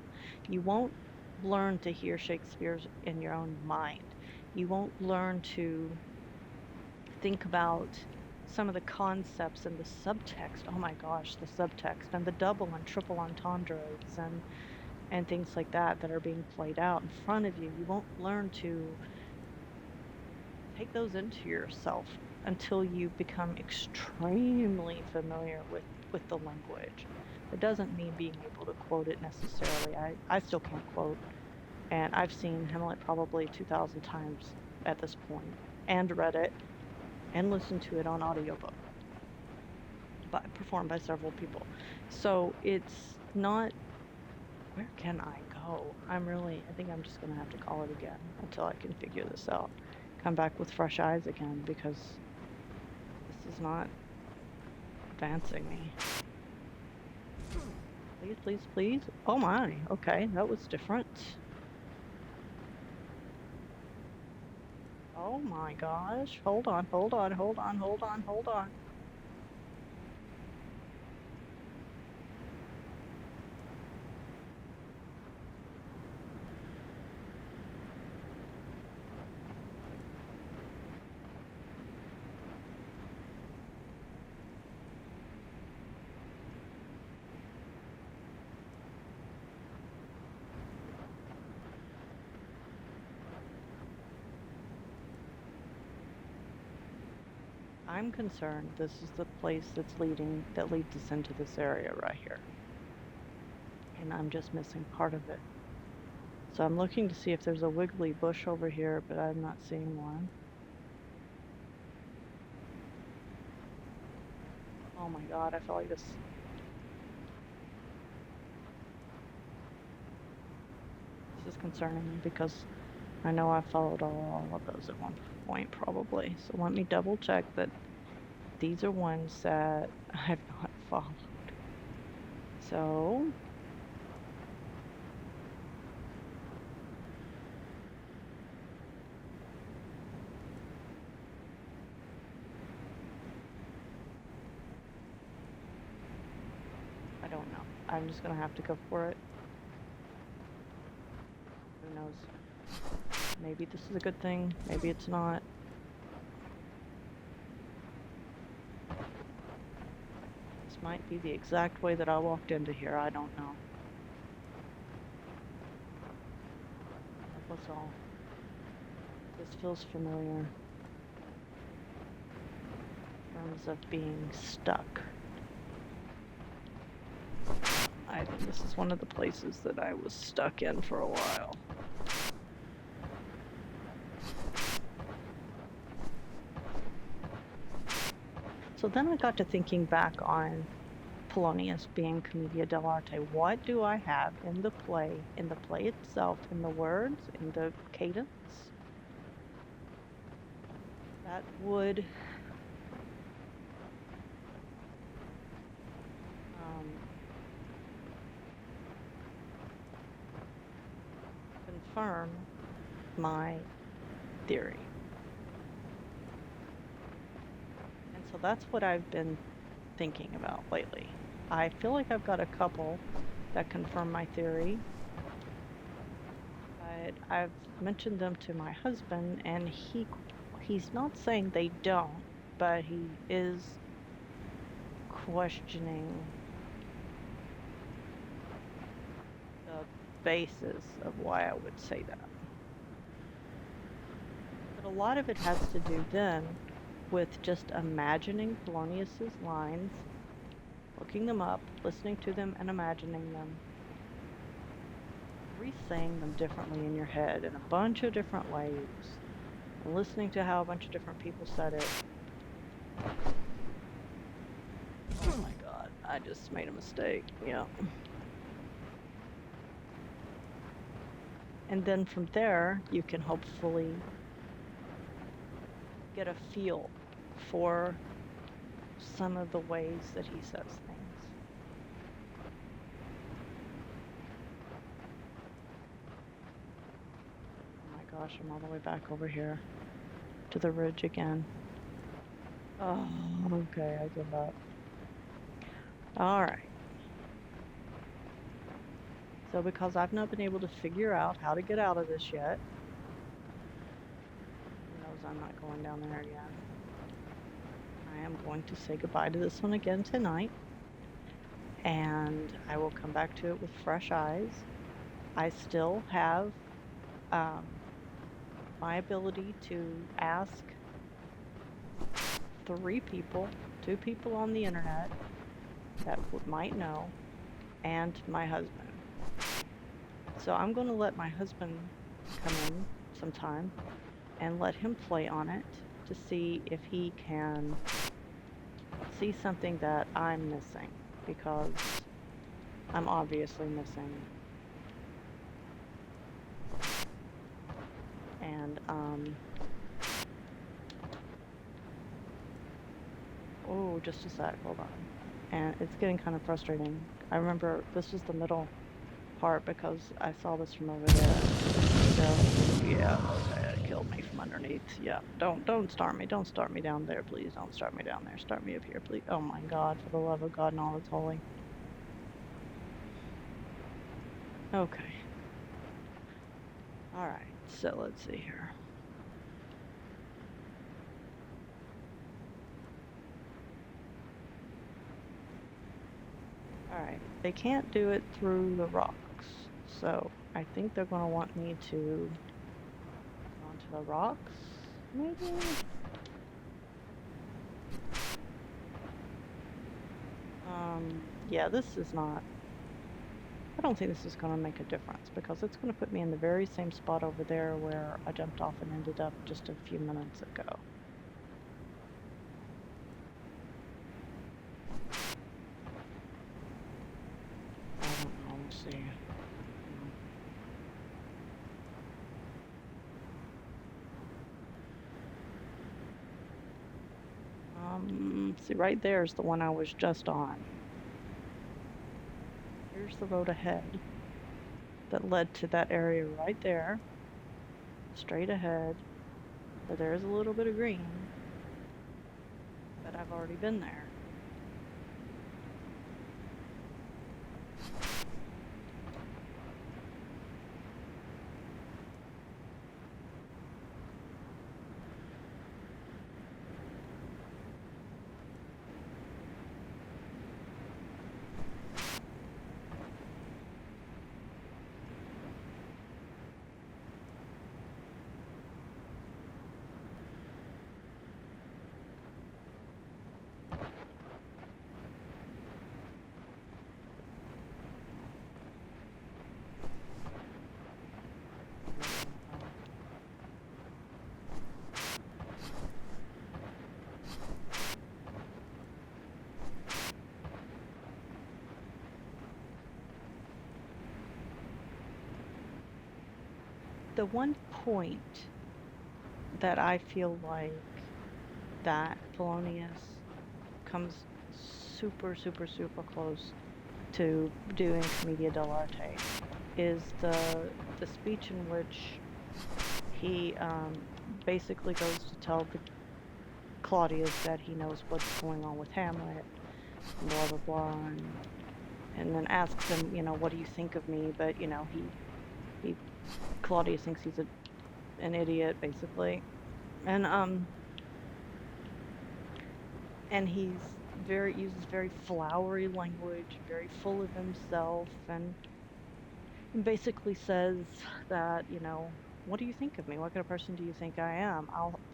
You won't learn to hear Shakespeare's in your own mind. You won't learn to think about some of the concepts and the subtext. Oh my gosh, the subtext and the double and triple entendres and things like that that are being played out in front of you. You won't learn to take those into yourself until you become extremely familiar with the language. It doesn't mean being able to quote it necessarily. I still can't quote, and I've seen Hamlet probably 2,000 times at this point, and read it, and listened to it on audiobook, performed by several people. So it's not, where can I go? I think I'm just gonna have to call it again until I can figure this out. Come back with fresh eyes again, because this is not advancing me. Please, please, please. Oh my, okay, that was different. Oh my gosh, hold on. I'm concerned this is the place that leads us into this area right here. And I'm just missing part of it. So I'm looking to see if there's a wiggly bush over here, but I'm not seeing one. Oh my god, I feel like this is concerning me, because I know I followed all of those at one point probably. So let me double check that these are ones that I've not followed. So I don't know. I'm just gonna have to go for it. Who knows? Maybe this is a good thing, maybe it's not. This might be the exact way that I walked into here, I don't know. That was all. This feels familiar in terms of being stuck. I think this is one of the places that I was stuck in for a while. So then I got to thinking back on Polonius being Commedia dell'arte. What do I have in the play itself, in the words, in the cadence, that would confirm my theory? And so that's what I've been thinking about lately. I feel like I've got a couple that confirm my theory, but I've mentioned them to my husband, and he's not saying they don't, but he is questioning the basis of why I would say that. But a lot of it has to do then with just imagining Polonius's lines, looking them up, listening to them, and imagining them, re-saying them differently in your head in a bunch of different ways, and listening to how a bunch of different people said it. Oh my god, I just made a mistake, yeah. And then from there, you can hopefully get a feel for some of the ways that he says things. Oh my gosh, I'm all the way back over here to the ridge again. Oh, okay, I give up. Alright. So because I've not been able to figure out how to get out of this yet, who knows, I'm not going down there again. I am going to say goodbye to this one again tonight, and I will come back to it with fresh eyes. I still have my ability to ask 3 people, 2 people on the internet that might know, and my husband. So I'm going to let my husband come in sometime and let him play on it to see if he can see something that I'm missing, because I'm obviously missing. And oh, just a sec, hold on. And it's getting kind of frustrating. I remember this was the middle part because I saw this from over there. So yeah, okay, it killed me from underneath. Yeah, don't start me. Don't start me down there, please. Don't start me down there. Start me up here, please. Oh my God, for the love of God and all that's holy. Okay. All right. So let's see here. Alright, they can't do it through the rocks, so I think they're going to want me to go onto the rocks, maybe? Yeah, this is not... I don't think this is going to make a difference, because it's going to put me in the very same spot over there where I jumped off and ended up just a few minutes ago. See. See, right there is the one I was just on. Here's the road ahead that led to that area right there, straight ahead, where there's a little bit of green, but I've already been there. The one point that I feel like that Polonius comes super close to doing Commedia dell'arte is the speech in which he basically goes to tell Claudius that he knows what's going on with Hamlet, and blah blah blah, and then asks him, you know, what do you think of me? But you know, he Claudius thinks he's an idiot, basically, and he's uses very flowery language, very full of himself, and basically says that, you know, what do you think of me? What kind of person do you think I am?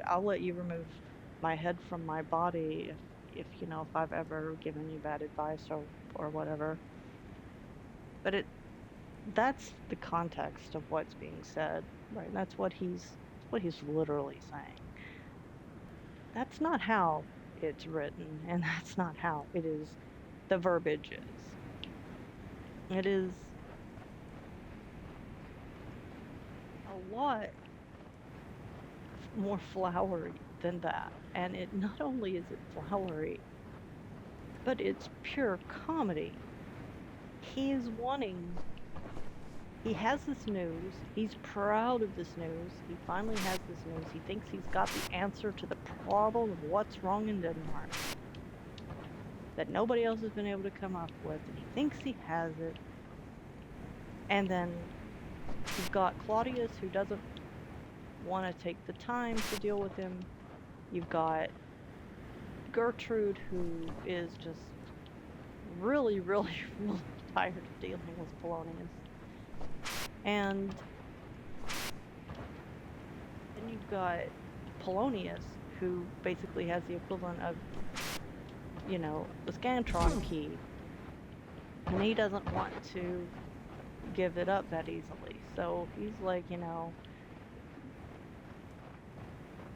I'll let you remove my head from my body if you know, if I've ever given you bad advice or whatever. But that's the context of what's being said, right? That's what he's literally saying. That's not how it's written, and that's not how it is. The verbiage is. It is a lot more flowery than that, and it not only is it flowery, but it's pure comedy. He has this news, he's proud of this news, he finally has this news, he thinks he's got the answer to the problem of what's wrong in Denmark that nobody else has been able to come up with, and he thinks he has it. And then you've got Claudius, who doesn't want to take the time to deal with him. You've got Gertrude, who is just really, really, really tired of dealing with Polonius. And then you've got Polonius, who basically has the equivalent of, the Scantron key. And he doesn't want to give it up that easily. So he's like,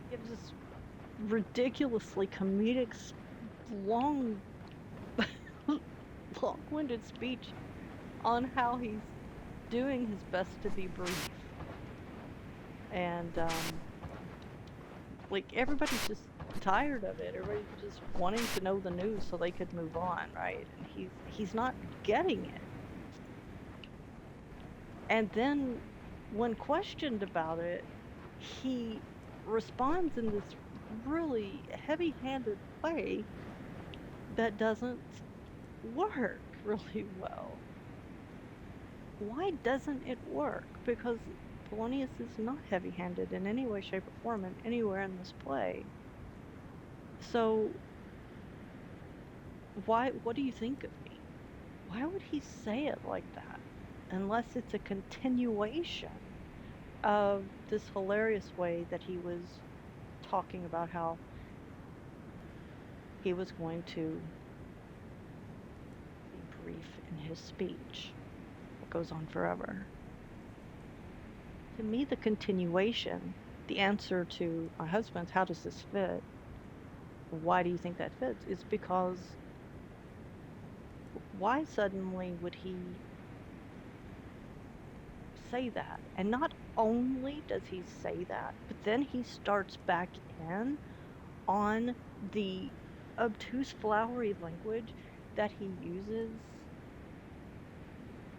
gives this ridiculously comedic, long-winded speech on how he's doing his best to be brief. And, everybody's just tired of it. Everybody's just wanting to know the news so they could move on, right? And he's not getting it. And then, when questioned about it, he responds in this really heavy-handed way that doesn't work really well. Why doesn't it work? Because Polonius is not heavy-handed in any way, shape, or form anywhere in this play. So, what do you think of me? Why would he say it like that? Unless it's a continuation of this hilarious way that he was talking about how he was going to be brief in his speech that goes on forever. To me, the continuation, the answer to my husband's "how does this fit? Why do you think that fits?" is because why suddenly would he say that? And not only does he say that, but then he starts back in on the obtuse, flowery language that he uses.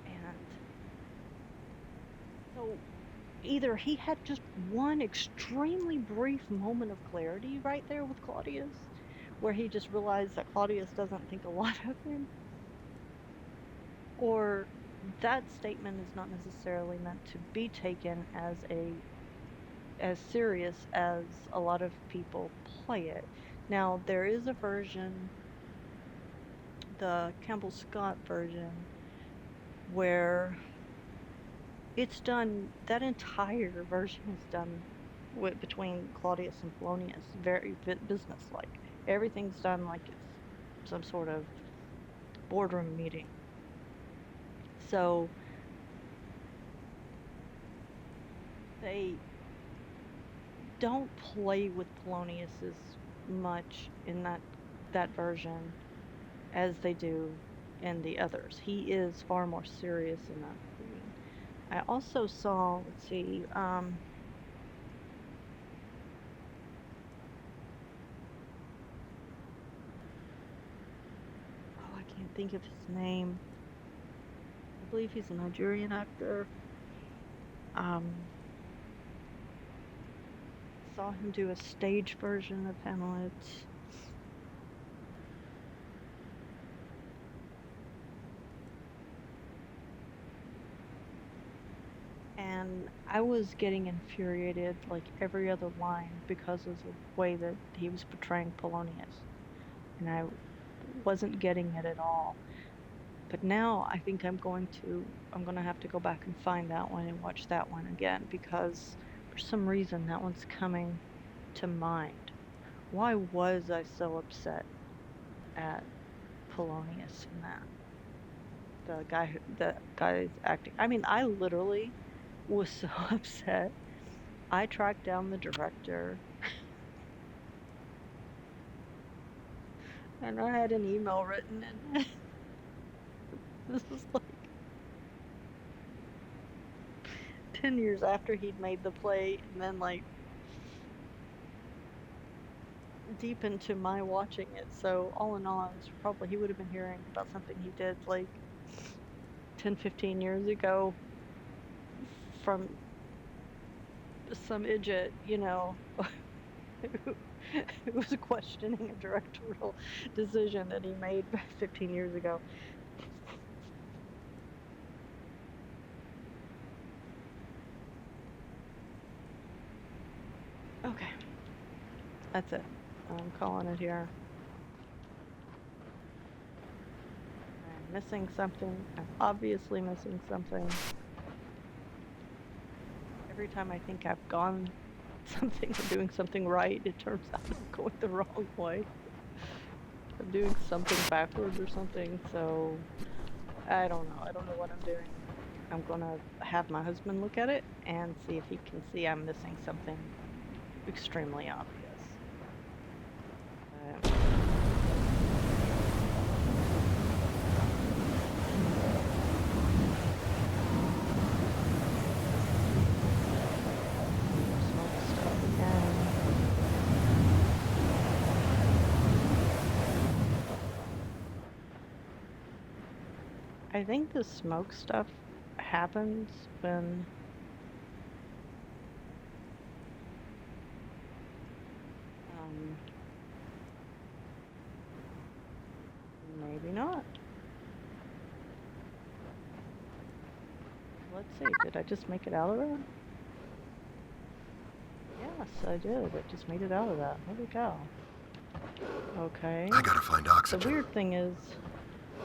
And so either he had just one extremely brief moment of clarity right there with Claudius, where he just realized that Claudius doesn't think a lot of him, or that statement is not necessarily meant to be taken as serious as a lot of people play it. Now, there is a version, the Campbell Scott version, where it's done, that entire version is done between Claudius and Polonius, very businesslike. Everything's done like it's some sort of boardroom meeting. So they don't play with Polonius as much in that version as they do in the others. He is far more serious in that movie. I also saw, let's see, oh, I can't think of his name. I believe he's a Nigerian actor. Saw him do a stage version of Hamlet. And I was getting infuriated like every other line because of the way that he was portraying Polonius. And I wasn't getting it at all. But now I think I'm going to have to go back and find that one and watch that one again, because for some reason that one's coming to mind. Why was I so upset at Polonius in that? The guy's acting. I mean, I literally was so upset. I tracked down the director and I had an email written, and this was like 10 years after he'd made the play, and then like deep into my watching it. So all in all, he would have been hearing about something he did like 10-15 years ago from some idiot, who was questioning a directorial decision that he made 15 years ago. Okay, that's it. I'm calling it here. missing something. I'm obviously missing something. Every time I think I've gone something or doing something right, it turns out I'm going the wrong way. I'm doing something backwards or something, so I don't know. I don't know what I'm doing. I'm gonna have my husband look at it and see if he can see I'm missing something extremely obvious. Smoke stuff again. I think the smoke stuff happens when maybe not. Let's see, did I just make it out of there? Yes, I did. I just made it out of that. Holy cow. Okay. I gotta find The oxygen. weird thing is,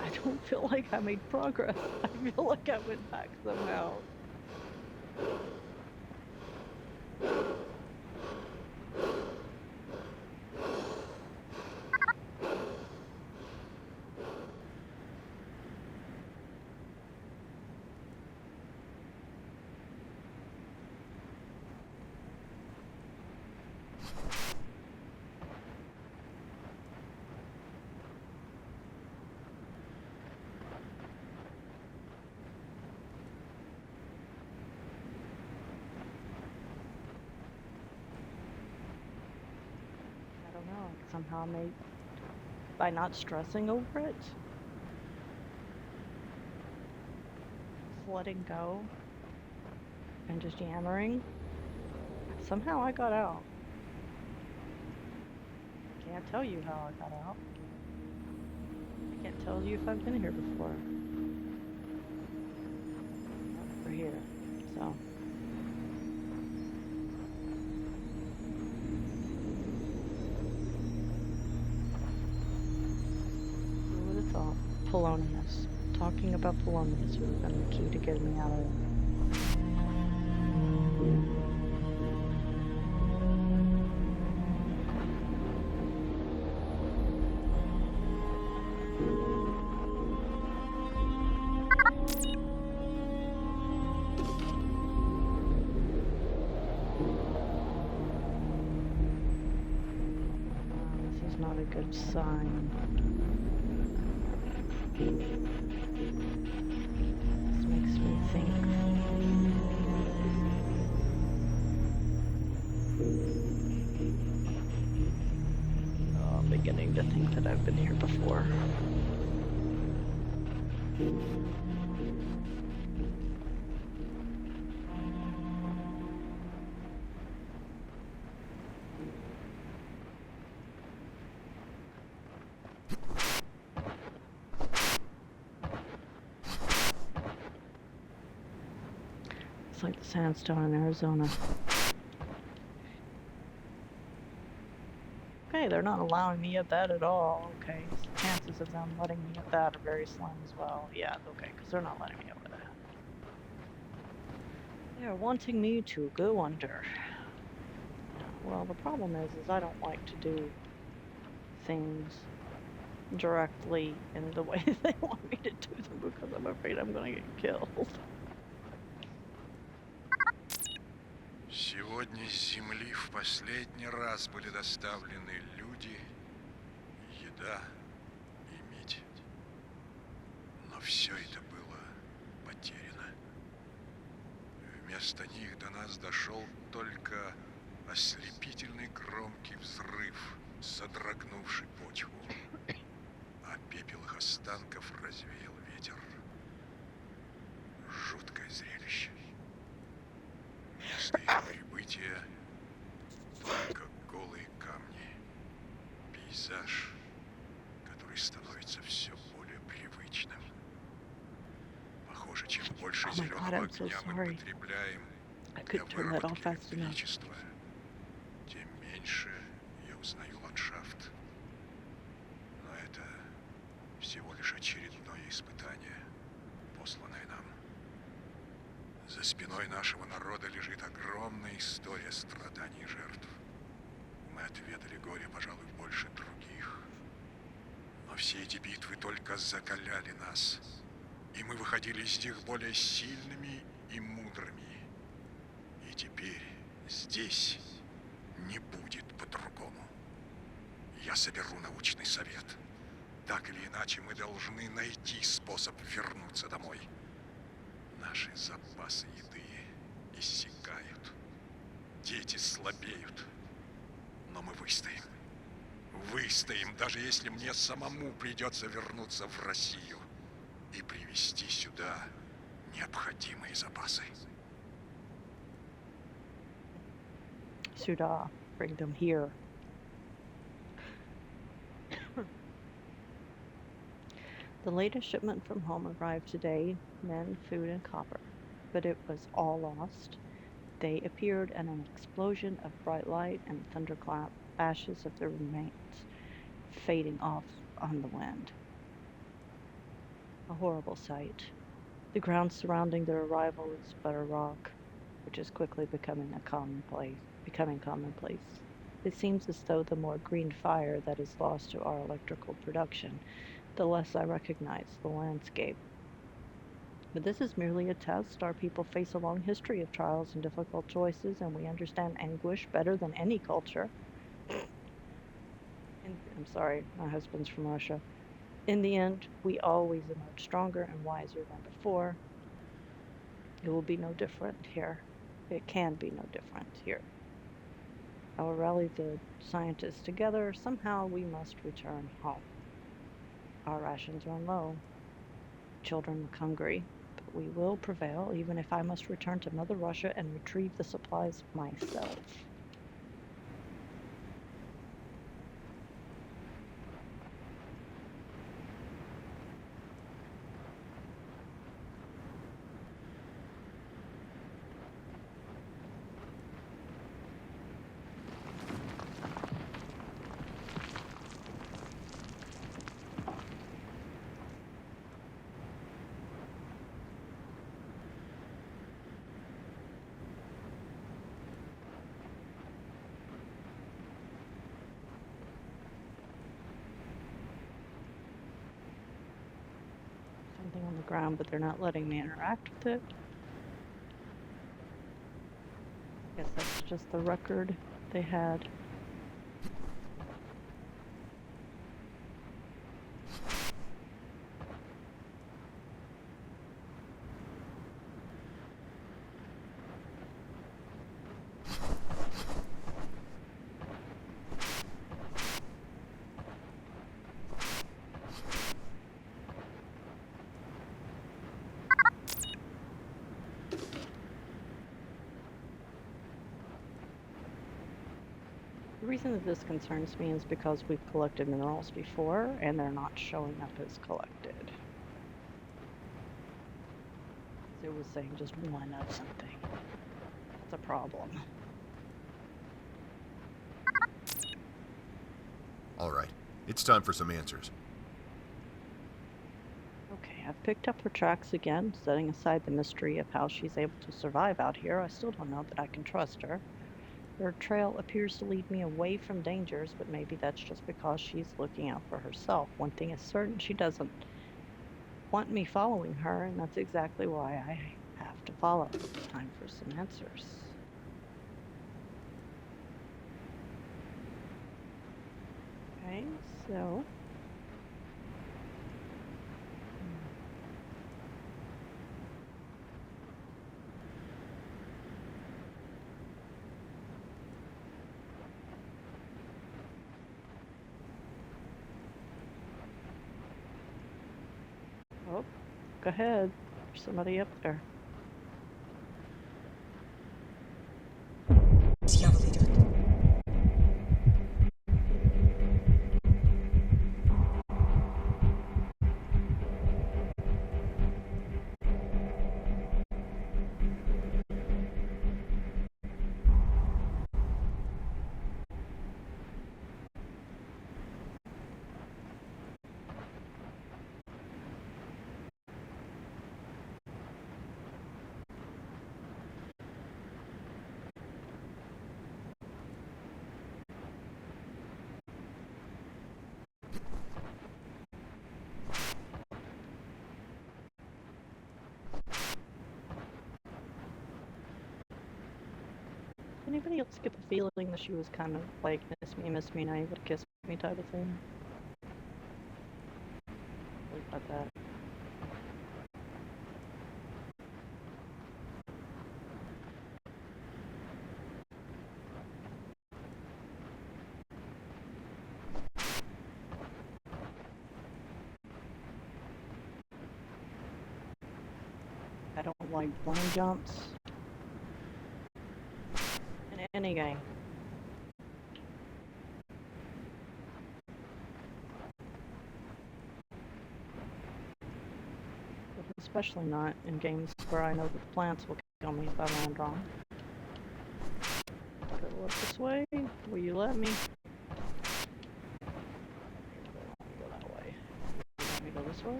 I don't feel like I made progress. I feel like I went back somehow. I don't know. Somehow by not stressing over it, just letting go, and just yammering, somehow I got out. Can't tell you how I got out. I can't tell you if I've been here before. We're here, so. Who would have thought? Polonius. Talking about Polonius would have been the key to getting me out of it. This is not a good sign. This makes me think. Oh, I'm beginning to think that I've been here before. It's like the sandstone in Arizona. Okay, they're not allowing me at that at all. Okay, so the chances of them letting me at that are very slim as well. Yeah, okay, because they're not letting me over that. They are wanting me to go under. Well, the problem is I don't like to do things directly in the way they want me to do them because I'm afraid I'm gonna get killed. Сегодня с Земли в последний раз были доставлены люди, еда и медь. Но все это было потеряно. Вместо них до нас дошел только ослепительный громкий взрыв, содрогнувший почву, а пепел их останков развеял ветер. Жуткое зрелище. Место их прибытия только голые камни. Пейзаж, который становится все более привычным. Похоже, чем больше Oh my God, зеленого I'm so огня мы sorry. потребляем I для couldn't turn that off выработки fast enough. электричества, тем меньше я узнаю ландшафт. Но это всего лишь очередное испытание. спиной нашего народа лежит огромная история страданий и жертв. Мы отведали горе, пожалуй, больше других. Но все эти битвы только закаляли нас, и мы выходили из них более сильными и мудрыми. И теперь здесь не будет по-другому. Я соберу научный совет. Так или иначе, мы должны найти способ вернуться домой. Наши запасы еды иссякают. Дети слабеют. Но мы выстоим. Выстоим, даже если мне самому придется вернуться в Россию и привезти сюда необходимые запасы. Сюда. Bring them here. The latest shipment from home arrived today, men, food, and copper. But it was all lost. They appeared in an explosion of bright light and thunderclap, ashes of their remains fading off on the wind. A horrible sight. The ground surrounding their arrival is but a rock, which is quickly becoming commonplace. It seems as though the more green fire that is lost to our electrical production, the less I recognize the landscape. But this is merely a test. Our people face a long history of trials and difficult choices, and we understand anguish better than any culture. I'm sorry, my husband's from Russia. In the end, we always emerge stronger and wiser than before. It will be no different here. It can be no different here. I will rally the scientists together. Somehow we must return home. Our rations run low. Children look hungry, but we will prevail, even if I must return to Mother Russia and retrieve the supplies myself. Something on the ground, but they're not letting me interact with it. I guess that's just the record they had. The reason that this concerns me is because we've collected minerals before and they're not showing up as collected. It was saying just one of something. That's a problem. All right, it's time for some answers. Okay, I've picked up her tracks again, setting aside the mystery of how she's able to survive out here. I still don't know that I can trust her. Her trail appears to lead me away from dangers, but maybe that's just because she's looking out for herself. One thing is certain, she doesn't want me following her, and that's exactly why I have to follow. Time for some answers. Okay, so... Oh, go ahead. There's somebody up there. Anybody else get the feeling that she was kind of like, miss me, now you gotta kiss me type of thing? What about that? I don't like blind jumps in any game. Especially not in games where I know that the plants will kill me if I land wrong. Go up this way. Will you let me? Go that way. Will you let me go this way?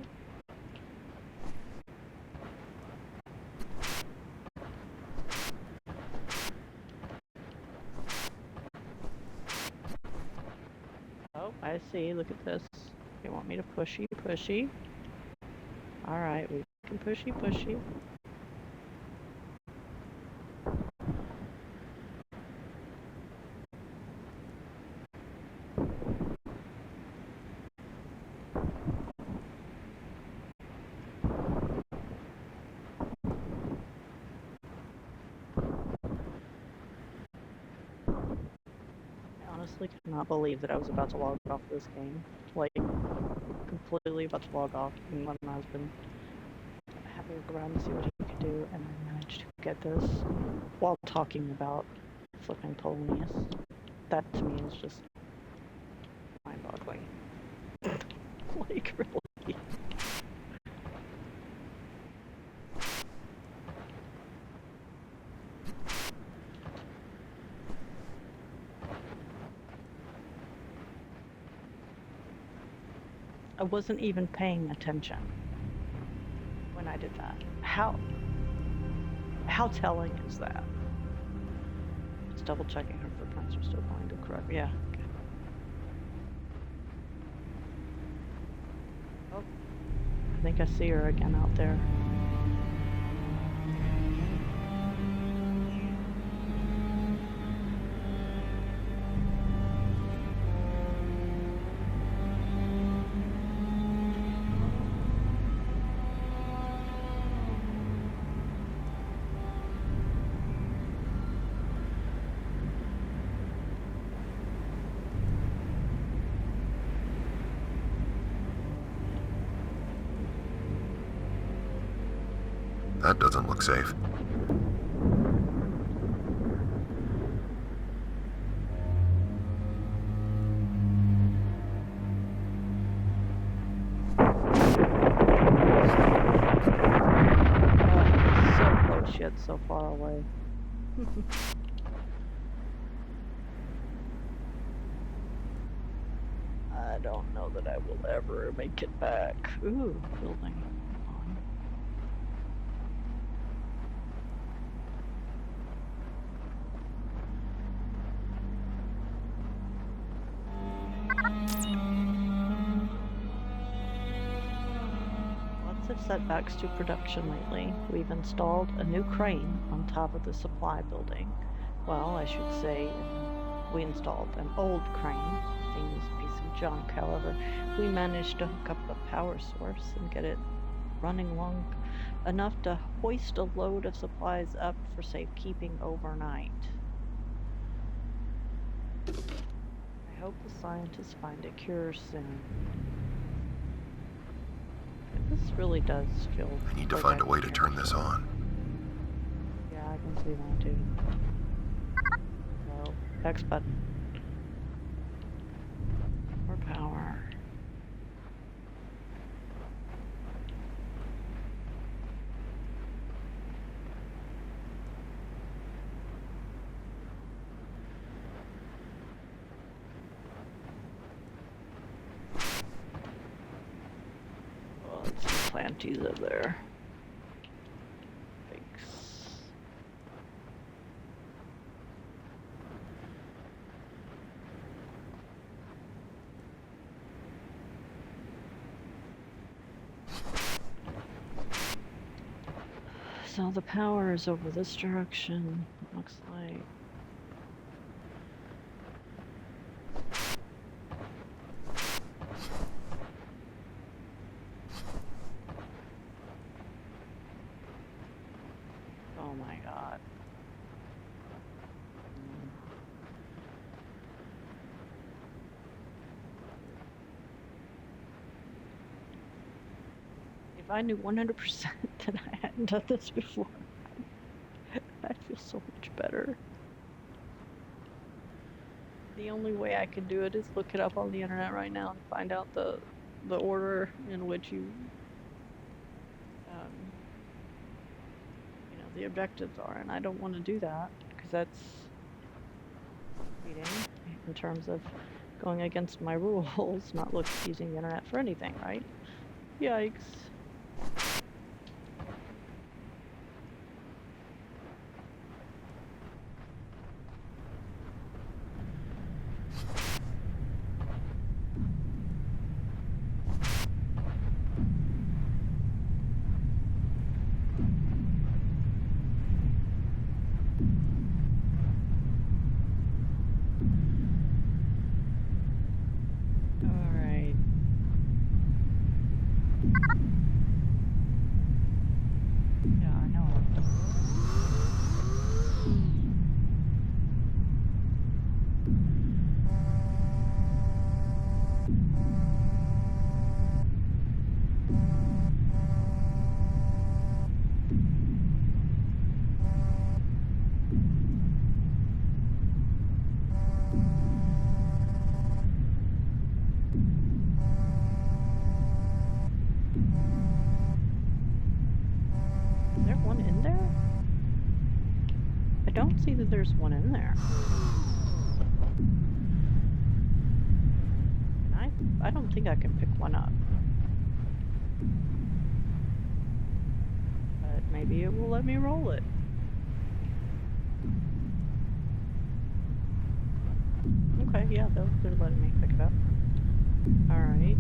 Oh, I see. Look at this. You want me to pushy, pushy? Alright, we can pushy, pushy. I honestly cannot believe that I was about to log off this game. Like, completely about to log off and let my husband have a look around and see what he could do, and I managed to get this while talking about flipping Polonius. That to me is just mind-boggling. Like, really. I wasn't even paying attention when I did that. How telling is that? Just double checking her footprints are still going to correct. Yeah. Okay. Oh, I think I see her again out there. That doesn't look safe. So close yet so far away. I don't know that I will ever make it back. Ooh, building. Lots of setbacks to production lately. We've installed a new crane on top of the supply building. Well, I should say we installed an old crane. Thing is a piece of junk. However, we managed to hook up a power source and get it running long enough to hoist a load of supplies up for safekeeping overnight. I hope the scientists find a cure soon. This really does feel... I need to like find a way to turn this on. Yeah, I can see that too. So, X button. More power. Oh, let's see planties up there. Thanks. So the power is over this direction, it looks like. If I knew 100% that I hadn't done this before, I'd feel so much better. The only way I could do it is look it up on the internet right now and find out the order in which you know, the objectives are, and I don't want to do that because that's cheating in terms of going against my rules, not using the internet for anything, right? Yikes. See that there's one in there. And I don't think I can pick one up. But maybe it will let me roll it. Okay, yeah, they're letting me pick it up. Alright.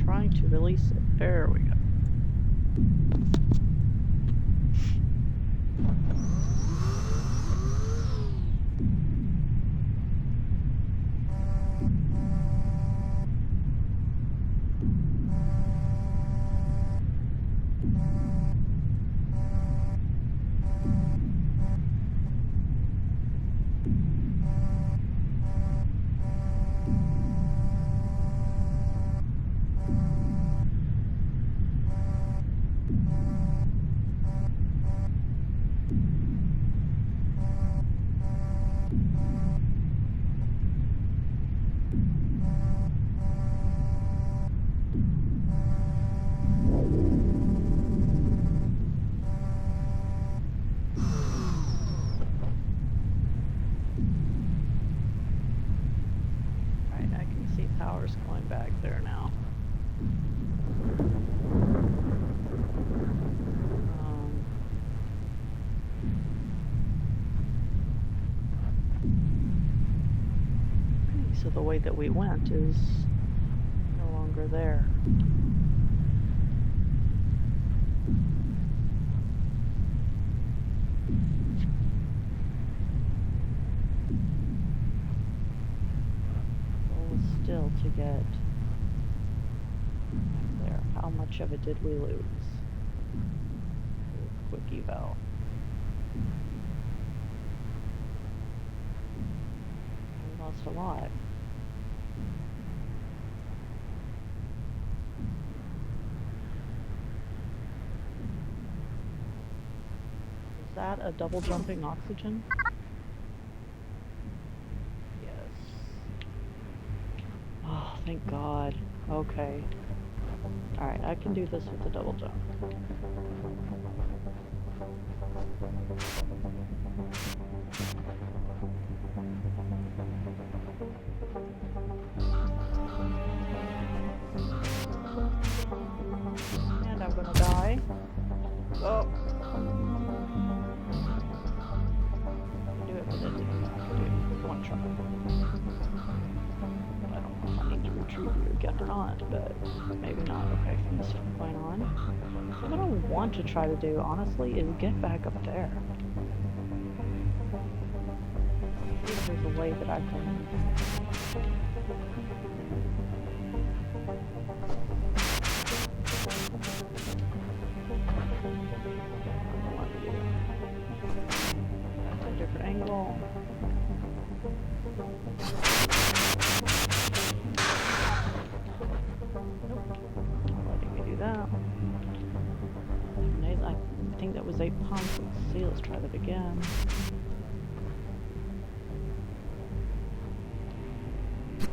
Trying to release it. There we go. Going back there now. Okay, so the way that we went is no longer there. Still to get there. How much of it did we lose? Quick eval. We lost a lot. Is that a double jumping oxygen? Thank God. Okay. Alright, I can do this with the double jump. And I'm gonna die. Oh! I can do it, but then I can do it with one try. Retrieve you again or not, but maybe not. Okay, from this point on. What I want to try to do, honestly, is get back up there. See if there's a way that I can... I don't want to do that. that. I think that was 8 pumps. Let's see, let's try that again. 2,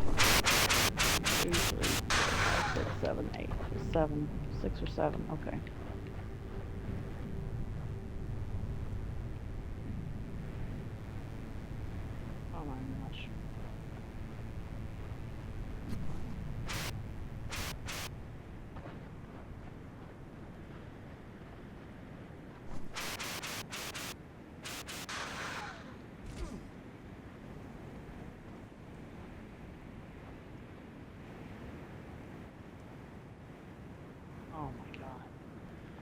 3, 4, 5, 6, 7, 8. 7, 6 or 7, okay. Oh my gosh. Oh my god.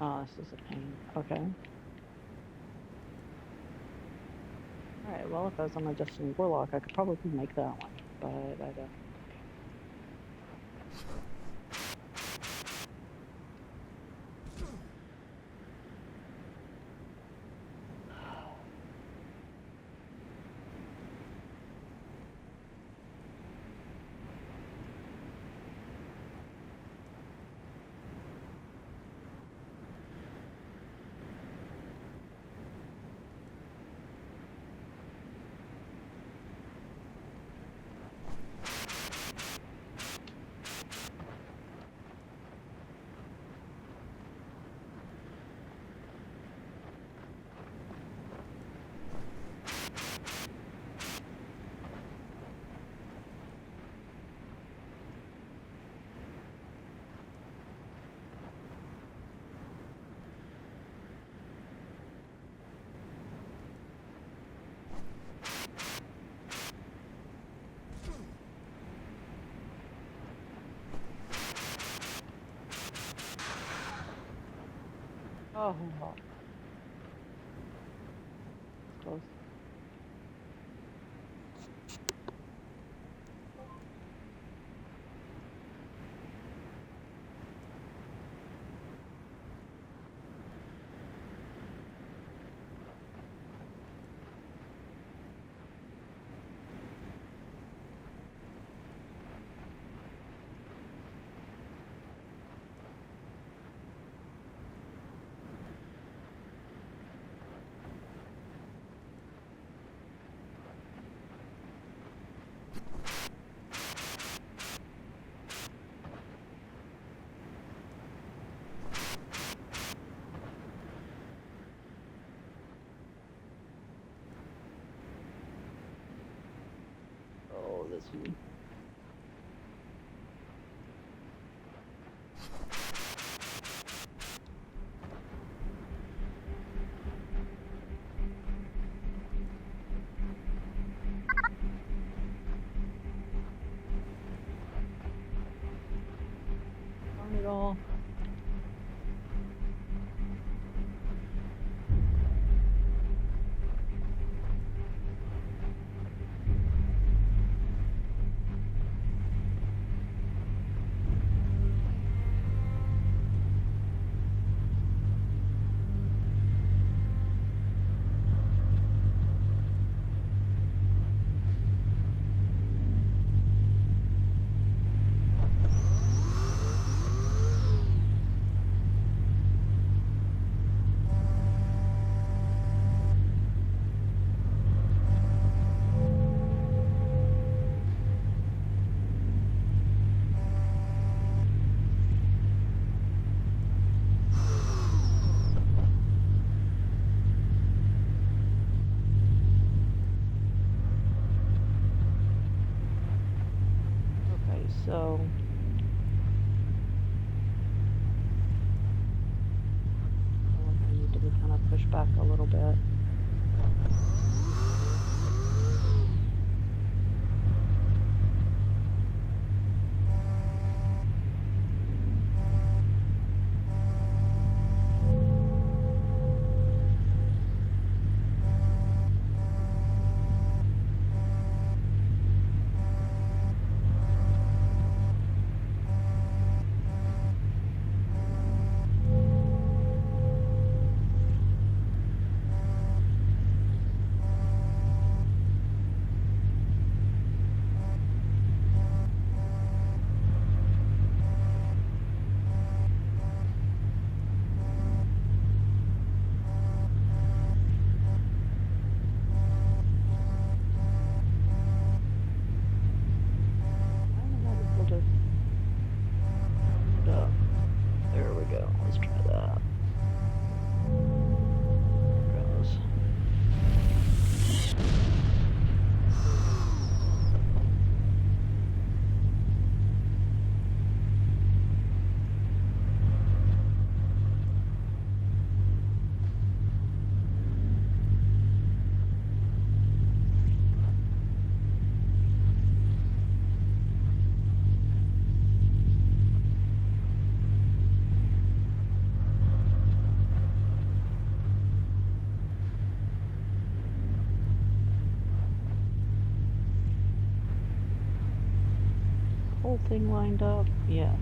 Oh, this is a pain. Okay. Alright, well, if I was on a Destiny Warlock, I could probably make that one, but I don't. Oh, close. Oh, this one. Darn it all. Okay, so I need to be kind of pushed back a little bit. Let's try that. There it goes. Whole thing lined up? Yes.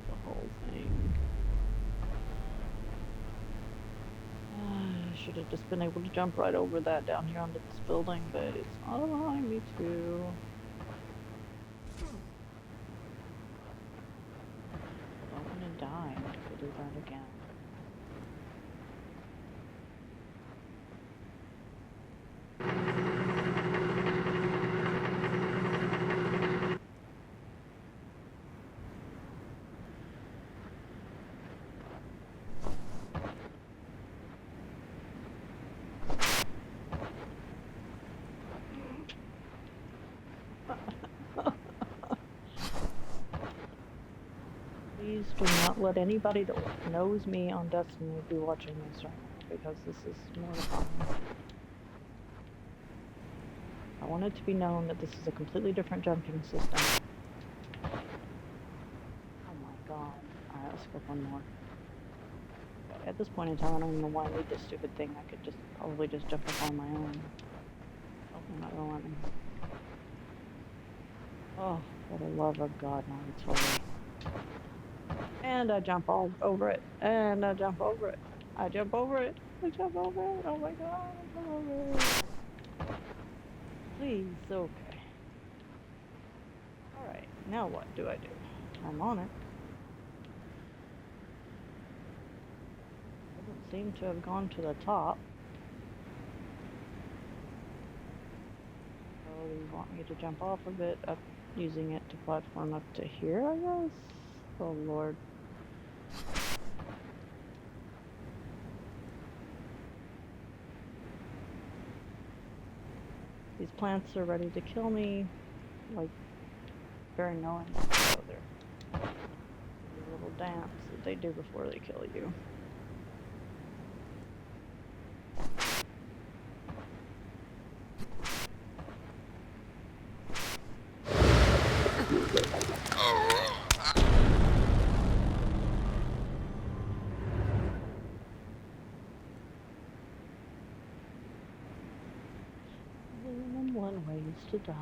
The whole thing. I should have just been able to jump right over that down here onto this building, but it's not allowing me to. I don't want to die if I do that again. Please do not let anybody that knows me on Destiny be watching this right now, because this is mortifying. I want it to be known that this is a completely different jumping system. Oh my god. Alright, let's go one more. At this point in time, I don't even know why I need this stupid thing. I could just probably just jump up on my own. Oh, I'm not gonna let me. Oh, for the love of God, now it's holy. And I jump all over it. And I jump over it. I jump over it. I jump over it. Oh my god, I jump over it. Please, okay. Alright, now what do I do? I'm on it. Doesn't seem to have gone to the top. So you want me to jump off of it, up using it to platform up to here, I guess? Oh lord. These plants are ready to kill me, like, very knowing. So they're a little dance that they do before they kill you. One ways to die.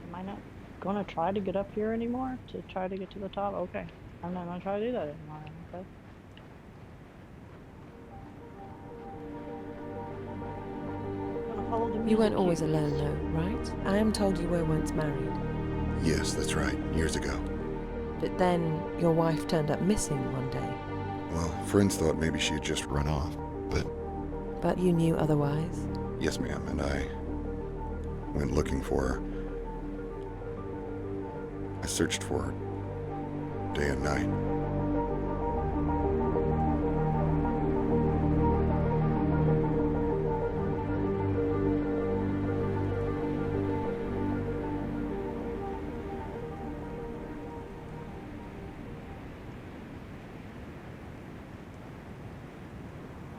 Am I not gonna try to get up here anymore to try to get to the top? Okay, I'm not gonna try to do that anymore. Okay. I'm gonna follow the You music weren't always cues. alone, though, right? I am told you were once married. Yes, that's right. Years ago. But then your wife turned up missing one day. Well, friends thought maybe she had just run off, but But you knew otherwise? yes, ma'am, and I went looking for her. I searched for her day and night.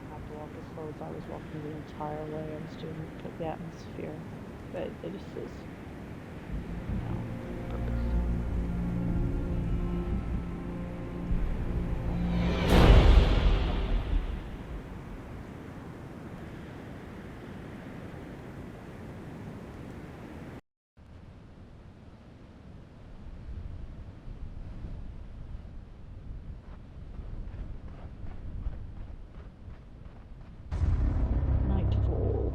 I have to walk as slow as I was walking the entire way. I was doing it for the atmosphere. But it just is, purpose. Nightfall.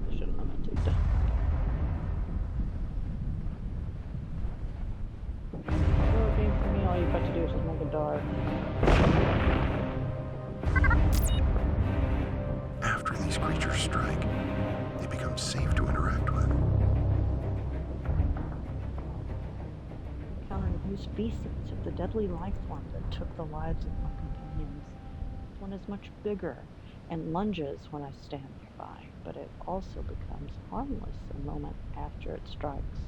Mission limited. Horror game for me, all you've got to do is just make it dark. After these creatures strike, they become safe to interact with. Encountered a new species of the deadly life form that took the lives of my companions. This one is much bigger and lunges when I stand nearby, but it also becomes harmless a moment after it strikes.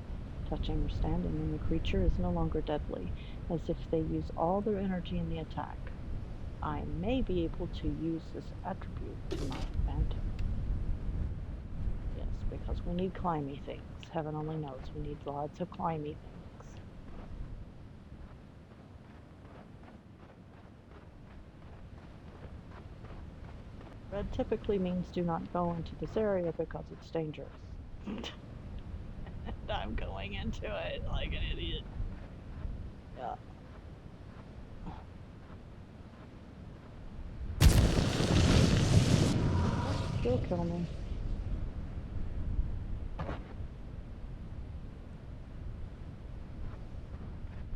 Touching or standing in the creature is no longer deadly, as if they use all their energy in the attack. I may be able to use this attribute to my advantage. Yes, because we need climby things. Heaven only knows we need lots of climby things. Red typically means do not go into this area because it's dangerous. And I'm going into it like an idiot. Yeah. Still kill me.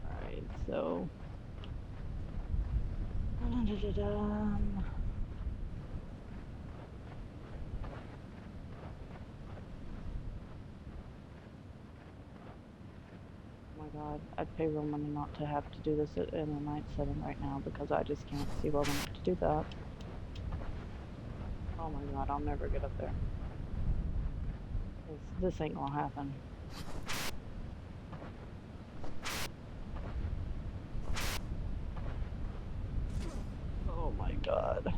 Alright, so. Da-da-da-dum. Oh my god, I'd pay real money not to have to do this in a night setting right now because I just can't see well enough to do that. Oh my god, I'll never get up there. This ain't gonna happen. Oh my god.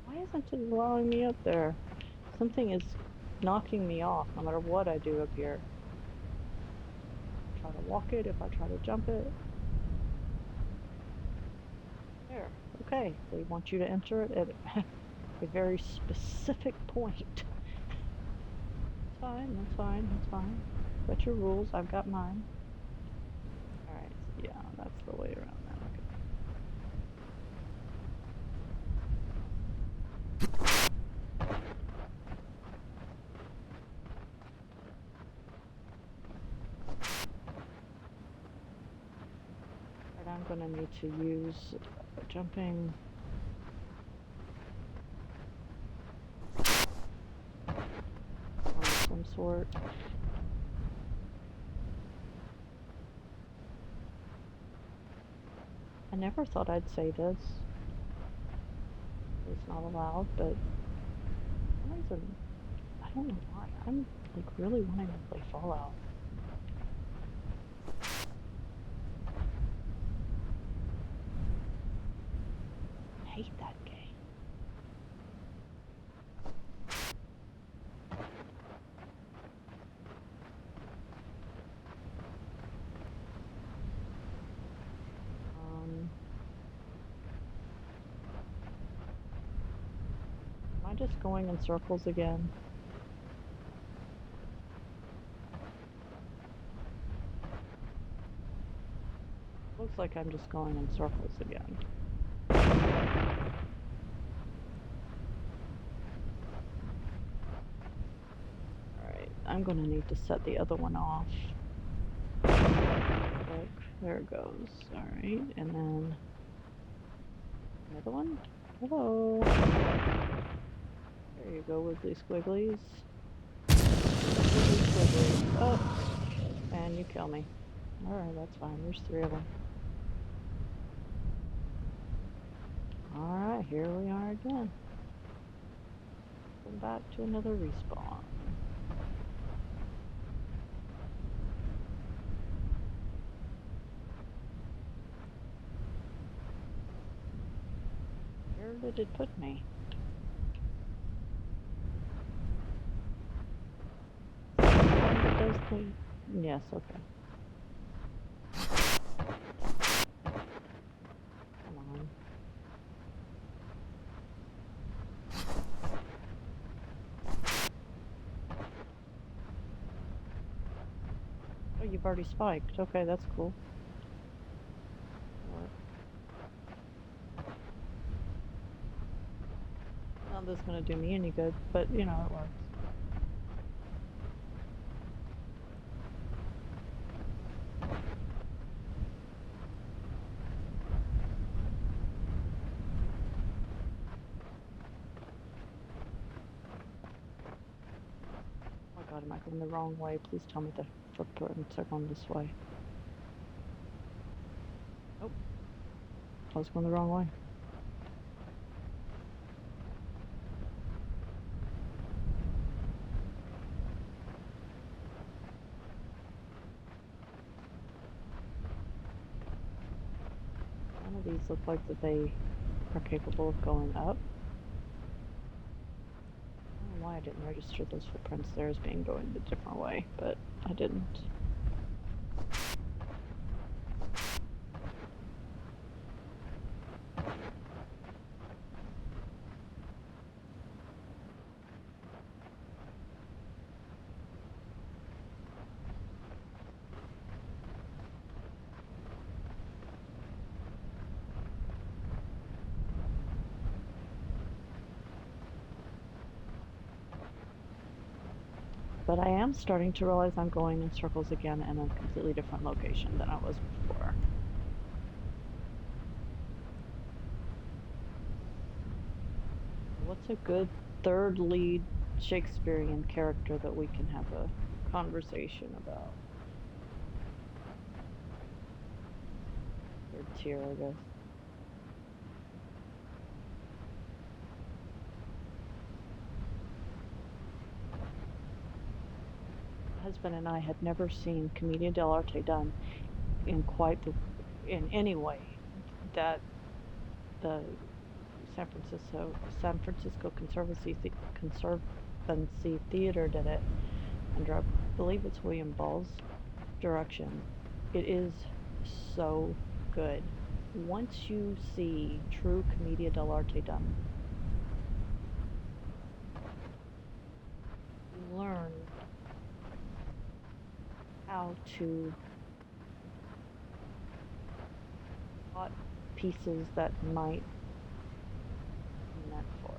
Why isn't it allowing me up there? Something is knocking me off no matter what I do up here. Try to walk it, if I try to jump it. There. Okay, they want you to enter it at a very specific point. That's fine, that's fine, that's fine. Got your rules, I've got mine. Alright, yeah, that's the way around that. Okay. And I'm gonna need to use jumping. Of some sort. never thought I'd say this. It's not allowed, but for some reason, I don't know why. I'm like really wanting to play Fallout. I hate that game. Am I just going in circles again? Looks like I'm just going in circles again. Alright, I'm gonna need to set the other one off. Look, there it goes. Alright, and then another one. Hello. There you go, wiggly squigglies. Wiggly squigglies. Oh, and you kill me. Alright, that's fine. There's 3 of them. Alright, here we are again. Come back to another respawn. Where did it put me? It does the... Yes, okay. Come on. Oh, you've already spiked. Okay, that's cool. Not that's gonna do me any good, but you know, it works. Oh my god, am I going the wrong way? Please tell me the footprints are going this way. Oh, I was going the wrong way. None of these look like that they are capable of going up. I don't know why I didn't register those footprints there as being going the different way, but I didn't. But I am starting to realize I'm going in circles again in a completely different location than I was before. What's a good third lead Shakespearean character that we can have a conversation about? Third tier, I guess. Husband and I had never seen Commedia dell'arte done in in any way that the San Francisco Conservancy Theater did it under, I believe it's William Ball's direction. It is so good. Once you see true Commedia dell'arte done, you learn how to spot pieces that might be meant for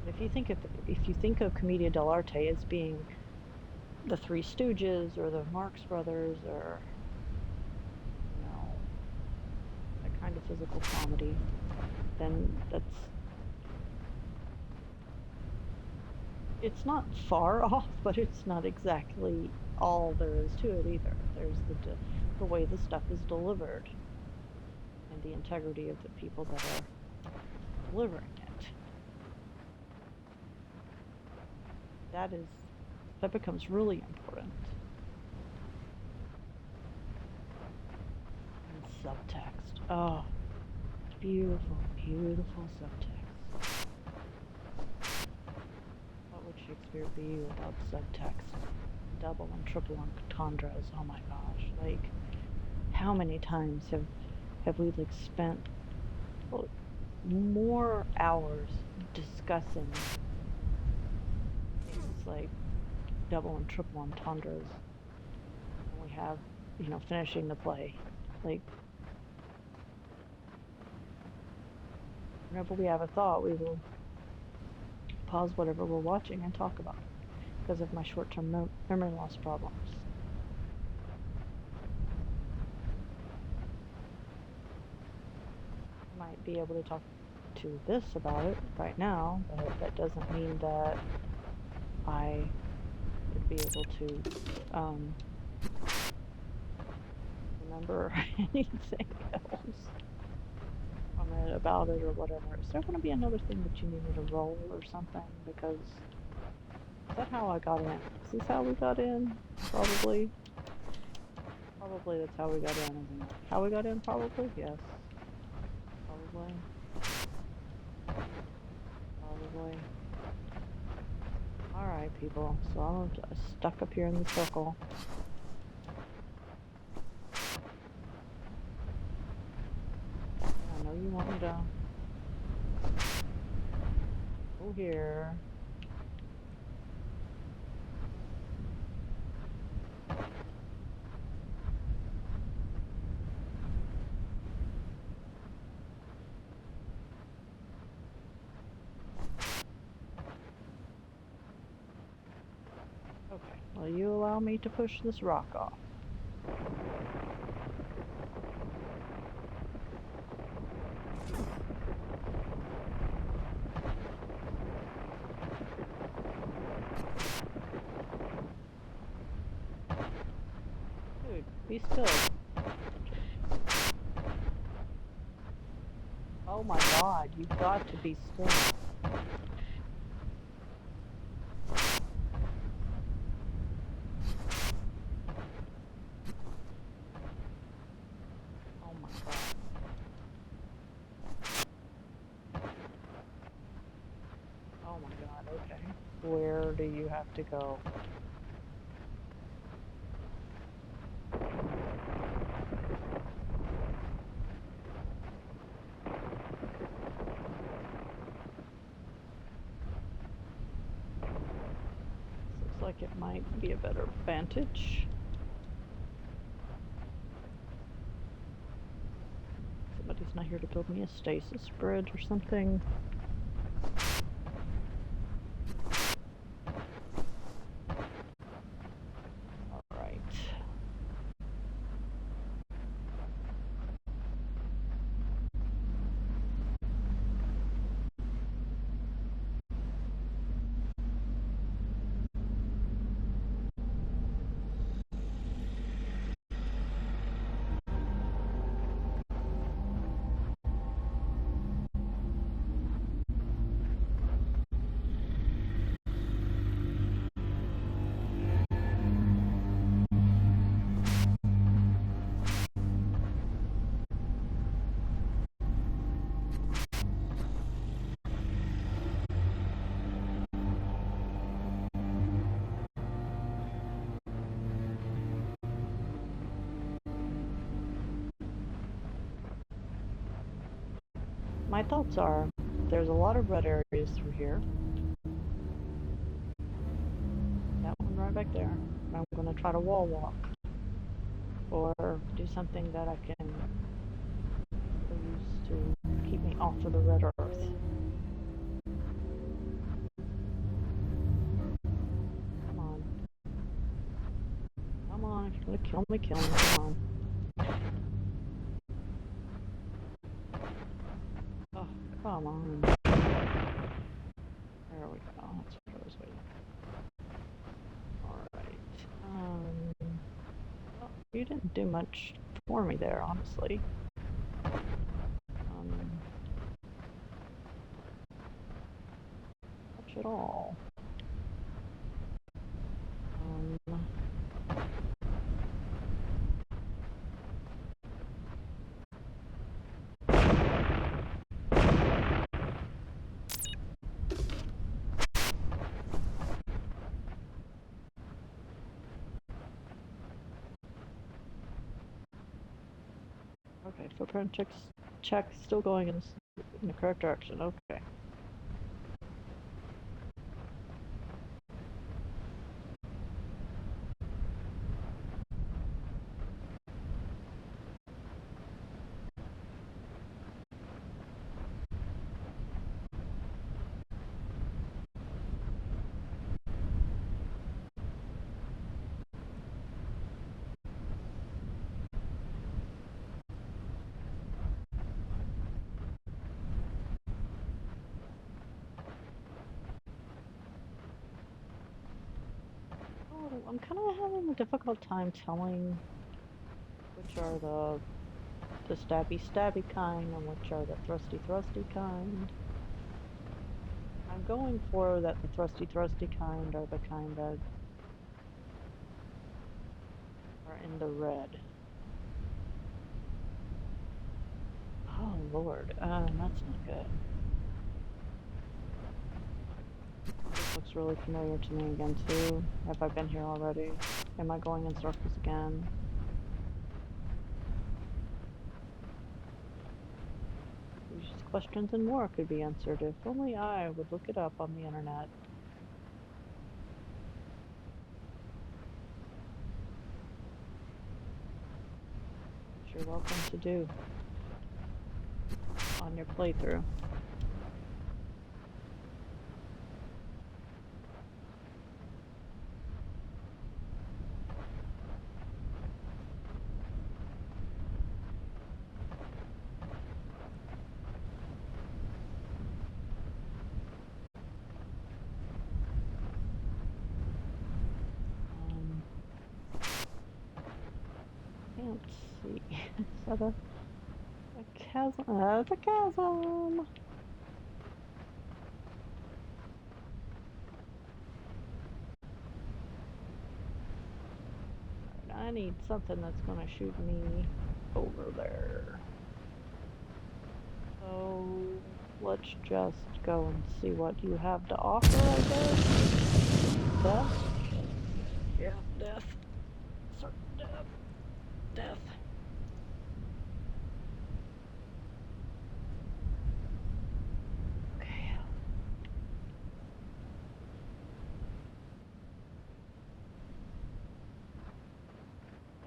it. If you think of Commedia dell'arte as being the Three Stooges or the Marx Brothers or that kind of physical comedy, then it's not far off, but it's not exactly all there is to it either. There's the way the stuff is delivered and the integrity of the people that are delivering it. That becomes really important. And subtext. Oh, beautiful, beautiful subtext. What would Shakespeare be without subtext? Double and triple entendres. Oh my gosh! Like, how many times have we like spent more hours discussing things like double and triple entendres than we have, finishing the play. Like, whenever we have a thought, we will pause whatever we're watching and talk about it because of my short-term memory loss problems. I might be able to talk to this about it right now, but that doesn't mean that I would be able to remember anything else from it, about it, or whatever. Is there going to be another thing that you need me to roll or something? Because is that how I got in? Is this how we got in? Probably. Probably that's how we got in, isn't it? How we got in, probably? Yes. Probably. Probably. Alright, people. So I'm stuck up here in the circle. I know you want me to go here. Okay, will you allow me to push this rock off? Dude, be still. Oh my god, you've got to be still. Oh my god. Oh my god, okay. Where do you have to go? Looks like it might be a better vantage. Somebody's not here to build me a stasis bridge or something. Alright. My thoughts are, there's a lot of red areas through here. That one right back there. I'm going to try to wall walk. Or do something that I can use to keep me off of the red earth. Come on. Come on, if you're going to kill me, kill me. Come on. Oh, come on. There we go. That's what I was waiting for. Alright. didn't do much for me there, honestly. Much at all. Okay, footprint check still going in the correct direction. Okay. I'm kind of having a difficult time telling which are the stabby kind and which are the thrusty kind. I'm going for that the thrusty kind are the kind that are in the red. Oh lord, that's not good. This looks really familiar to me again too. Have I been here already? Am I going in circles again? These questions and more could be answered if only I would look it up on the internet. Which you're welcome to do on your playthrough. Can't see. Is that a chasm? That's a chasm! I need something that's gonna shoot me over there. So let's just go and see what you have to offer, I guess. Death? Yeah, death. Certain death. Death. Okay.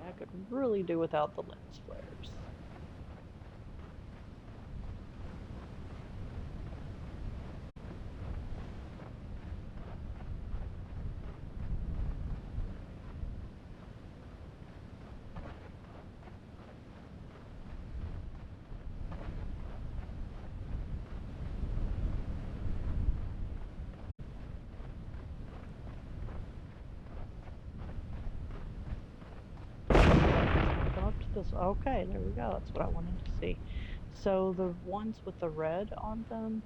I could really do without the lens flares. Okay, there we go. That's what I wanted to see. So the ones with the red on them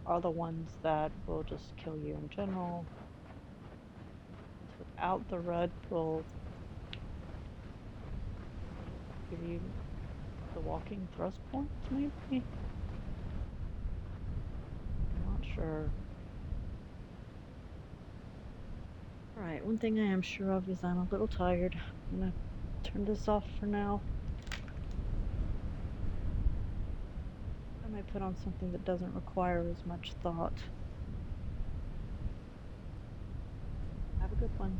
are the ones that will just kill you in general. Ones without the red will give you the walking thrust points, maybe? I'm not sure. Alright, one thing I am sure of is I'm a little tired. I'm gonna turn this off for now. I might put on something that doesn't require as much thought. Have a good one.